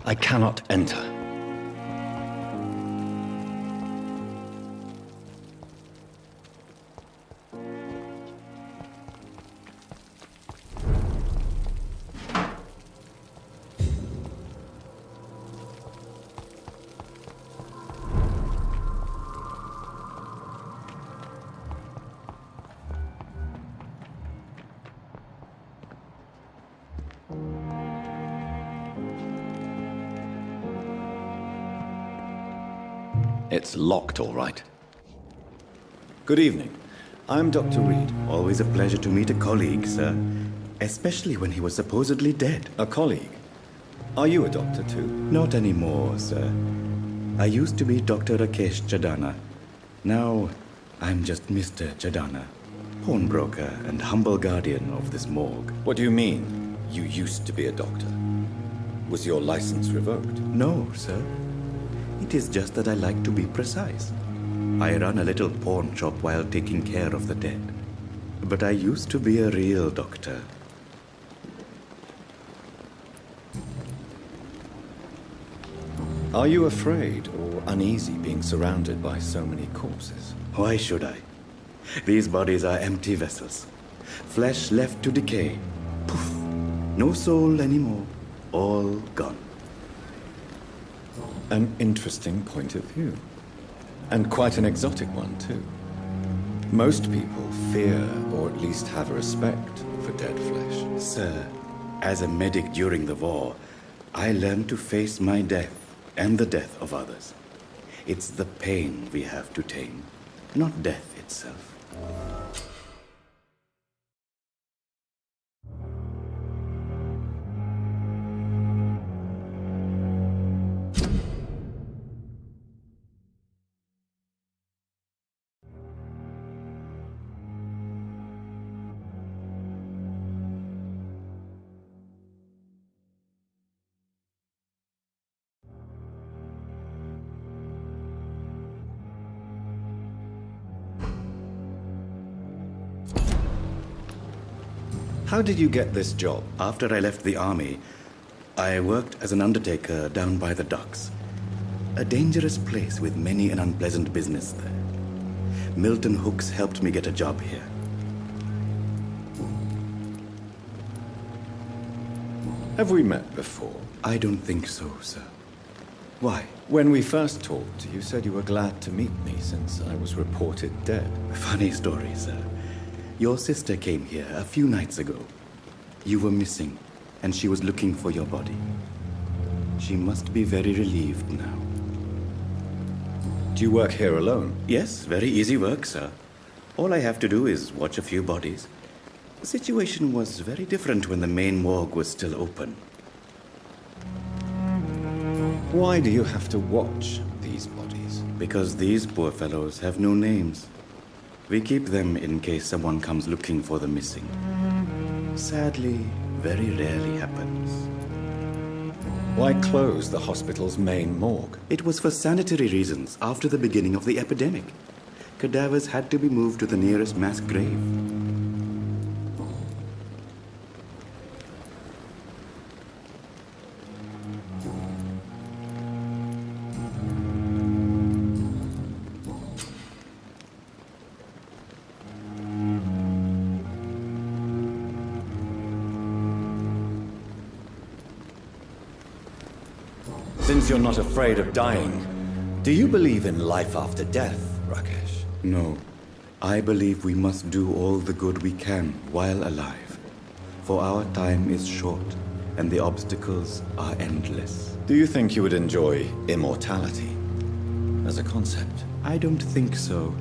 I cannot enter. It's locked, all right. Good evening. I'm Dr. Reed. Always a pleasure to meet a colleague, sir. Especially when he was supposedly dead. A colleague? Are you a doctor too? Not anymore, sir. I used to be Dr. Rakesh Chadana. Now, I'm just Mr. Chadana, pawnbroker and humble guardian of this morgue. What do you mean, you used to be a doctor? Was your license revoked? No, sir. It is just that I like to be precise. I run a little pawn shop while taking care of the dead. But I used to be a real doctor. Are you afraid or uneasy being surrounded by so many corpses? Why should I? These bodies are empty vessels. Flesh left to decay. Poof. No soul anymore. All gone. An interesting point of view. And quite an exotic one, too. Most people fear, or at least have a respect, for dead flesh. Sir, as a medic during the war, I learned to face my death and the death of others. It's the pain we have to tame, not death itself. How did you get this job? After I left the army, I worked as an undertaker down by the docks. A dangerous place with many an unpleasant business there. Milton Hooks helped me get a job here. Have we met before? I don't think so, sir. Why? When we first talked, you said you were glad to meet me since I was reported dead. Funny story, sir. Your sister came here a few nights ago. You were missing, and she was looking for your body. She must be very relieved now. Do you work here alone? Yes, very easy work, sir. All I have to do is watch a few bodies. The situation was very different when the main morgue was still open. Why do you have to watch these bodies? Because these poor fellows have no names. We keep them in case someone comes looking for the missing. Sadly, very rarely happens. Why close the hospital's main morgue? It was for sanitary reasons after the beginning of the epidemic. Cadavers had to be moved to the nearest mass grave. Since you're not afraid of dying, do you believe in life after death, Rakesh? No. I believe we must do all the good we can while alive. For our time is short, and the obstacles are endless. Do you think you would enjoy immortality as a concept? I don't think so.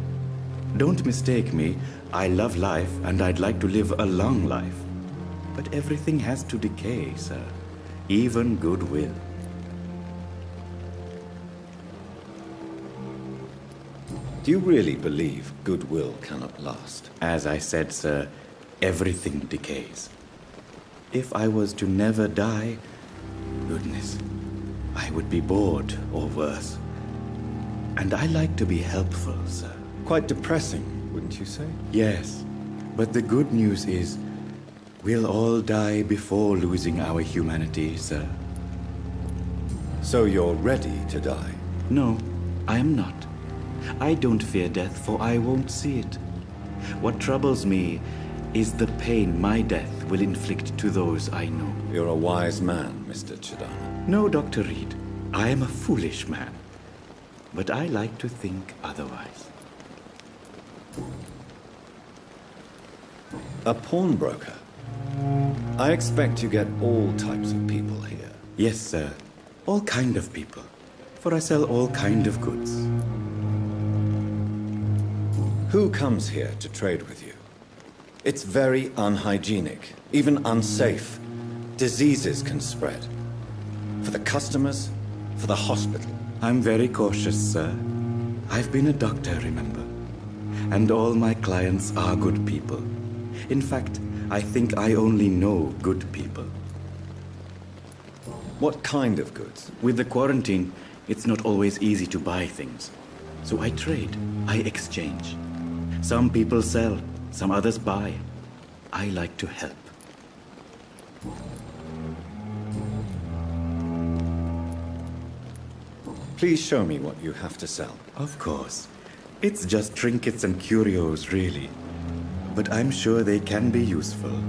Don't mistake me. I love life, and I'd like to live a long life. But everything has to decay, sir. Even goodwill. Do you really believe goodwill cannot last? As I said, sir, everything decays. If I was to never die, goodness, I would be bored or worse. And I like to be helpful, sir. Quite depressing, wouldn't you say? Yes, but the good news is, we'll all die before losing our humanity, sir. So you're ready to die? No, I am not. I don't fear death, for I won't see it. What troubles me is the pain my death will inflict to those I know. You're a wise man, Mr. Chidana. No, Dr. Reed. I am a foolish man. But I like to think otherwise. A pawnbroker? I expect you get all types of people here. Yes, sir. All kind of people. For I sell all kind of goods. Who comes here to trade with you? It's very unhygienic, even unsafe. Diseases can spread. For the customers, for the hospital. I'm very cautious, sir. I've been a doctor, remember? And all my clients are good people. In fact, I think I only know good people. What kind of goods? With the quarantine, it's not always easy to buy things. So I trade, I exchange. Some people sell, some others buy. I like to help. Please show me what you have to sell. Of course. It's just trinkets and curios, really. But I'm sure they can be useful.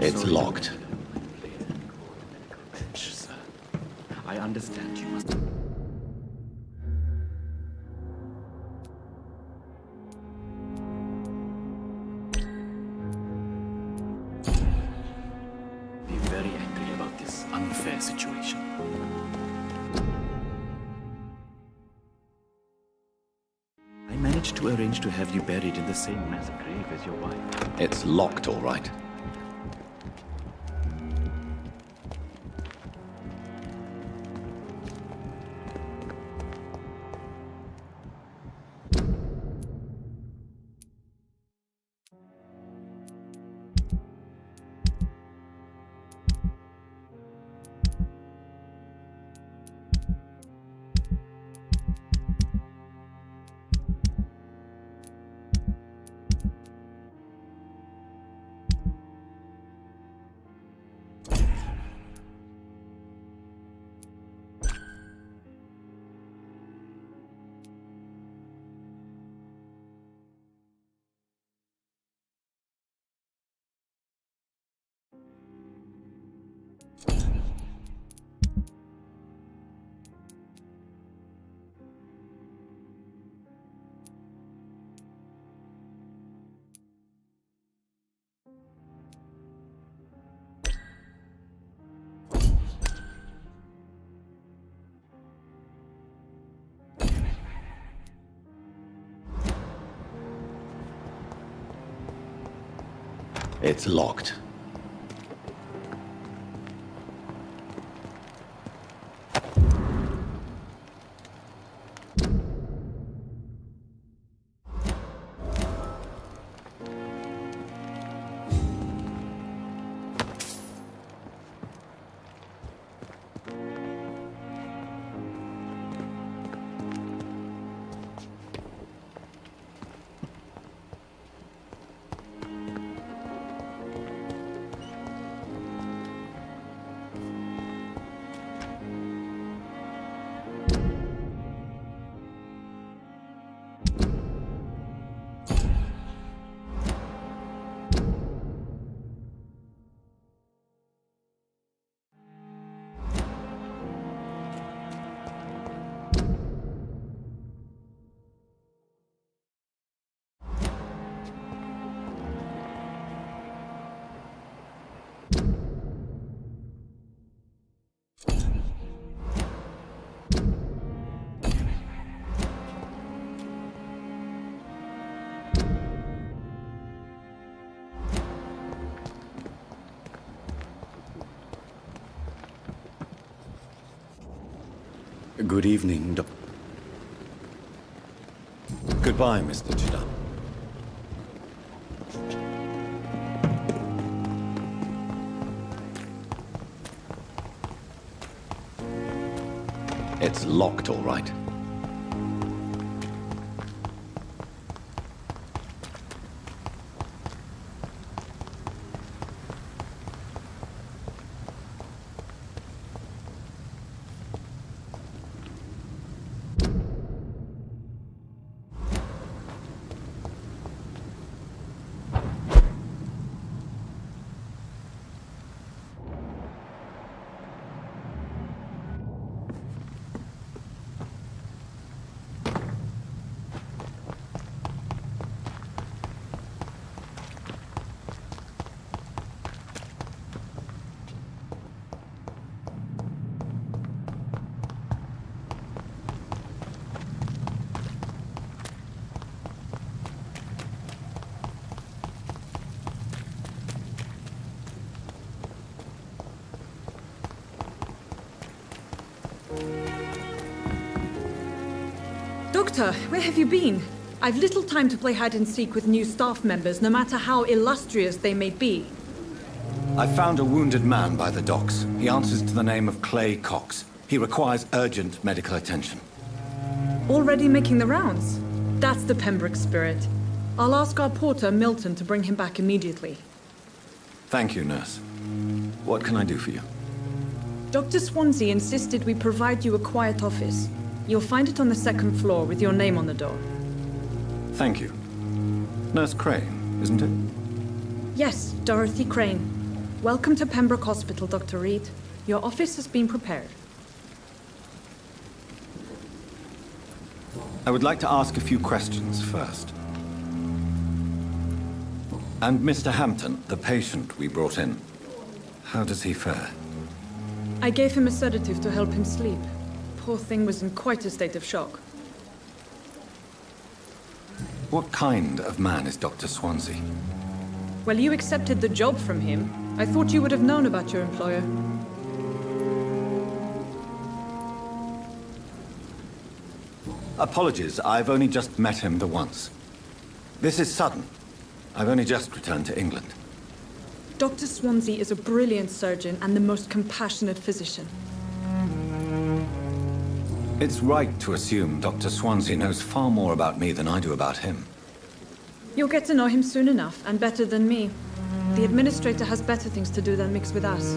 It's locked. Sir, I understand you must... be very angry about this unfair situation. I managed to arrange to have you buried in the same mass grave as your wife. It's locked, all right. It's locked. Good evening, Goodbye, Mr. Chida. It's locked, all right. Doctor, where have you been? I've little time to play hide-and-seek with new staff members, no matter how illustrious they may be. I found a wounded man by the docks. He answers to the name of Clay Cox. He requires urgent medical attention. Already making the rounds? That's the Pembroke spirit. I'll ask our porter, Milton, to bring him back immediately. Thank you, nurse. What can I do for you? Dr. Swansea insisted we provide you a quiet office. You'll find it on the second floor with your name on the door. Thank you. Nurse Crane, isn't it? Yes, Dorothy Crane. Welcome to Pembroke Hospital, Dr. Reed. Your office has been prepared. I would like to ask a few questions first. And Mr. Hampton, the patient we brought in, how does he fare? I gave him a sedative to help him sleep. Poor thing was in quite a state of shock. What kind of man is Dr. Swansea? Well, you accepted the job from him. I thought you would have known about your employer. Apologies, I've only just met him the once. This is sudden. I've only just returned to England. Dr. Swansea is a brilliant surgeon and the most compassionate physician. It's right to assume Dr. Swansea knows far more about me than I do about him. You'll get to know him soon enough, and better than me. The administrator has better things to do than mix with us.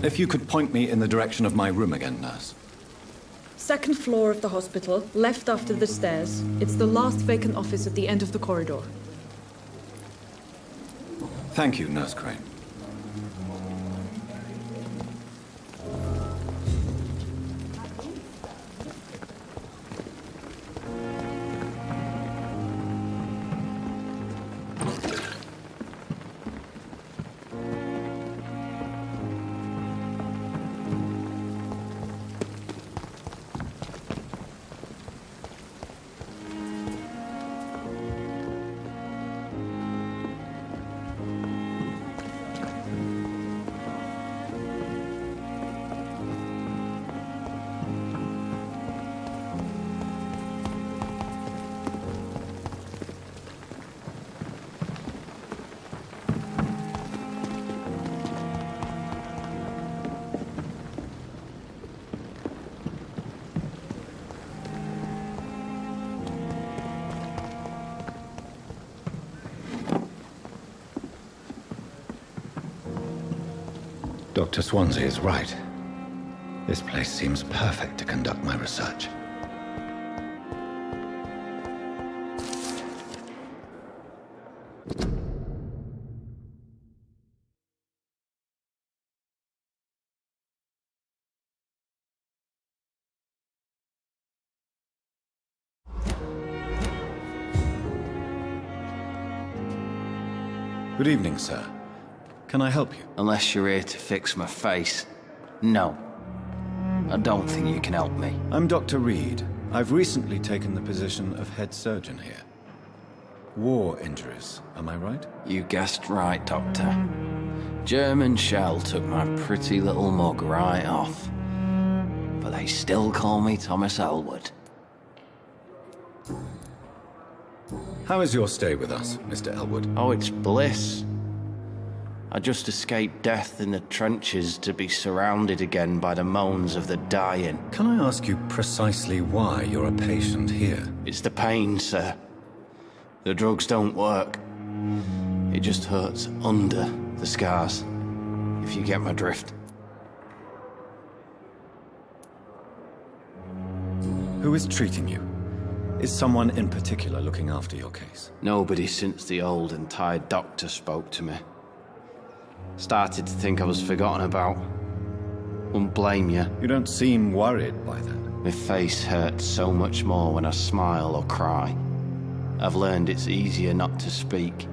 If you could point me in the direction of my room again, nurse. Second floor of the hospital, left after the stairs. It's the last vacant office at the end of the corridor. Thank you, Nurse Crane. Dr. Swansea is right. This place seems perfect to conduct my research. Good evening, sir. Can I help you? Unless you're here to fix my face. No. I don't think you can help me. I'm Dr. Reed. I've recently taken the position of head surgeon here. War injuries, am I right? You guessed right, Doctor. German shell took my pretty little mug right off. But they still call me Thomas Elwood. How is your stay with us, Mr. Elwood? Oh, it's bliss. I just escaped death in the trenches to be surrounded again by the moans of the dying. Can I ask you precisely why you're a patient here? It's the pain, sir. The drugs don't work. It just hurts under the scars, if you get my drift. Who is treating you? Is someone in particular looking after your case? Nobody since the old and tired doctor spoke to me. Started to think I was forgotten about. Wouldn't blame you. You don't seem worried by that. My face hurts so much more when I smile or cry. I've learned it's easier not to speak.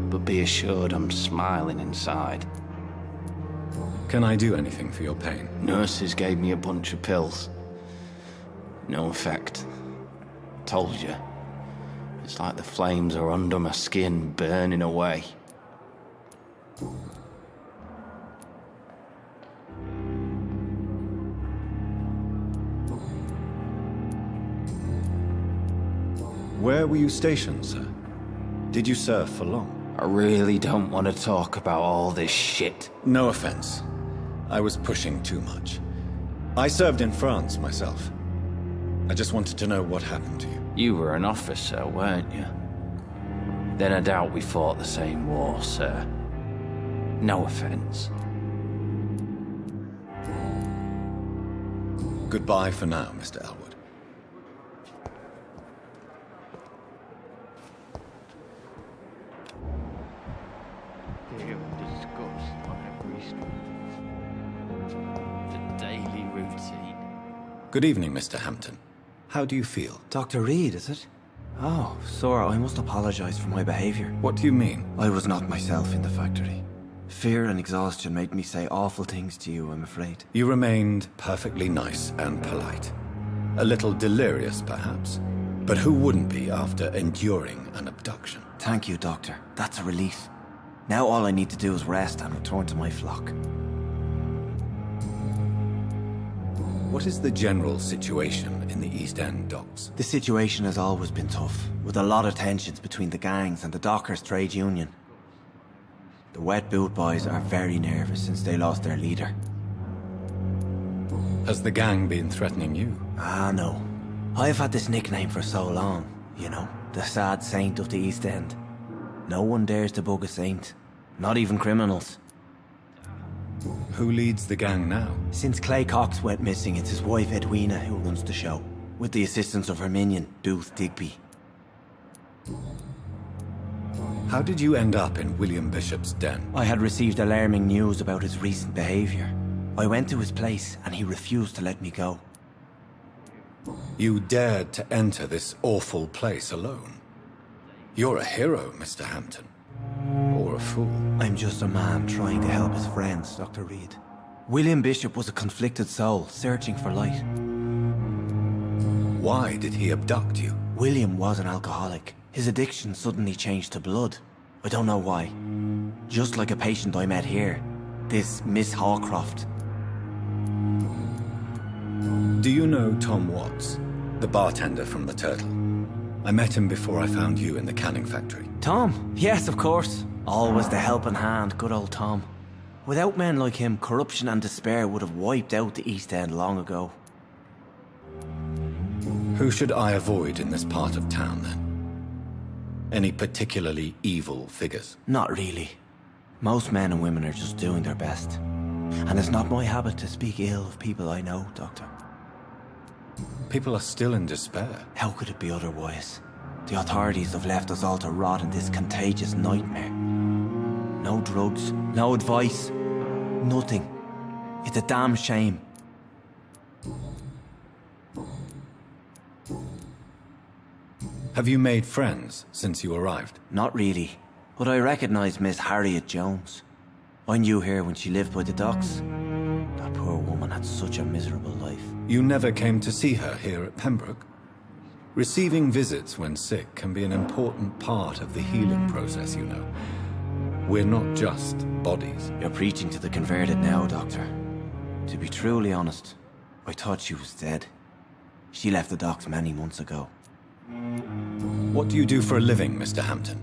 But be assured I'm smiling inside. Can I do anything for your pain? Nurses gave me a bunch of pills. No effect. Told you. It's like the flames are under my skin, burning away. Where were you stationed, sir? Did you serve for long? I really don't want to talk about all this shit. No offense. I was pushing too much. I served in France myself. I just wanted to know what happened to you. You were an officer, weren't you? Then I doubt we fought the same war, sir. No offense. Goodbye for now, Mr. Elwood. Fear and disgust on every street. The daily routine. Good evening, Mr. Hampton. How do you feel? Dr. Reed, is it? Oh, sir, I must apologize for my behavior. What do you mean? I was not myself in the factory. Fear and exhaustion made me say awful things to you, I'm afraid. You remained perfectly nice and polite. A little delirious, perhaps. But who wouldn't be after enduring an abduction? Thank you, Doctor. That's a relief. Now all I need to do is rest and return to my flock. What is the general situation in the East End docks? The situation has always been tough, with a lot of tensions between the gangs and the dockers' trade union. The wet boot boys are very nervous since they lost their leader. Has the gang been threatening you? Ah, no. I've had this nickname for so long, you know, the sad saint of the East End. No one dares to bug a saint, not even criminals. Who leads the gang now? Since Clay Cox went missing, it's his wife Edwina who runs the show, with the assistance of her minion, Booth Digby. How did you end up in William Bishop's den? I had received alarming news about his recent behavior. I went to his place and he refused to let me go. You dared to enter this awful place alone. You're a hero, Mr. Hampton. Or a fool. I'm just a man trying to help his friends, Dr. Reed. William Bishop was a conflicted soul, searching for light. Why did he abduct you? William was an alcoholic. His addiction suddenly changed to blood. I don't know why. Just like a patient I met here. This Miss Hawcroft. Do you know Tom Watts, the bartender from the Turtle? I met him before I found you in the canning factory. Tom? Yes, of course. Always the helping hand, good old Tom. Without men like him, corruption and despair would have wiped out the East End long ago. Who should I avoid in this part of town, then? Any particularly evil figures? Not really. Most men and women are just doing their best. And it's not my habit to speak ill of people I know, Doctor. People are still in despair. How could it be otherwise? The authorities have left us all to rot in this contagious nightmare. No drugs, no advice, nothing. It's a damn shame. Have you made friends since you arrived? Not really, but I recognise Miss Harriet Jones. I knew her when she lived by the docks. That poor woman had such a miserable life. You never came to see her here at Pembroke? Receiving visits when sick can be an important part of the healing process, you know. We're not just bodies. You're preaching to the converted now, Doctor. To be truly honest, I thought she was dead. She left the docks many months ago. What do you do for a living, Mr. Hampton?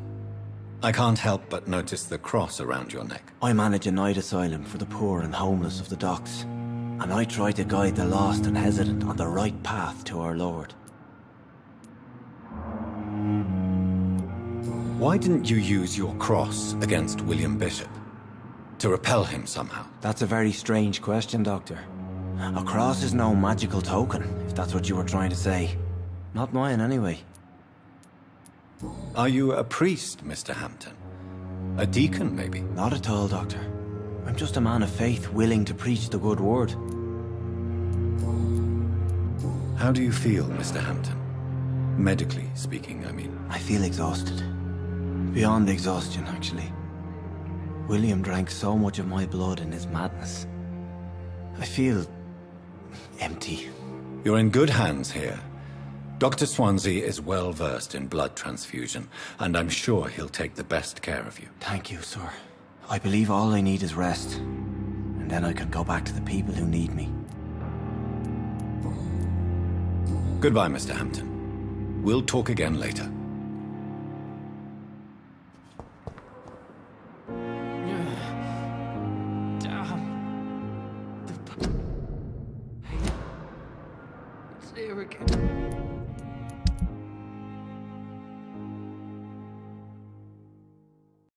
I can't help but notice the cross around your neck. I manage a night asylum for the poor and homeless of the docks. And I try to guide the lost and hesitant on the right path to our Lord. Why didn't you use your cross against William Bishop? To repel him somehow? That's a very strange question, Doctor. A cross is no magical token, if that's what you were trying to say. Not mine, anyway. Are you a priest, Mr. Hampton? A deacon, maybe? Not at all, Doctor. I'm just a man of faith willing to preach the good word. How do you feel, Mr. Hampton? Medically speaking, I mean. I feel exhausted. Beyond exhaustion, actually. William drank so much of my blood in his madness. I feel empty. You're in good hands here. Dr. Swansea is well versed in blood transfusion, and I'm sure he'll take the best care of you. Thank you, sir. I believe all I need is rest. And then I can go back to the people who need me. Goodbye, Mr. Hampton. We'll talk again later. Damn. It's here again.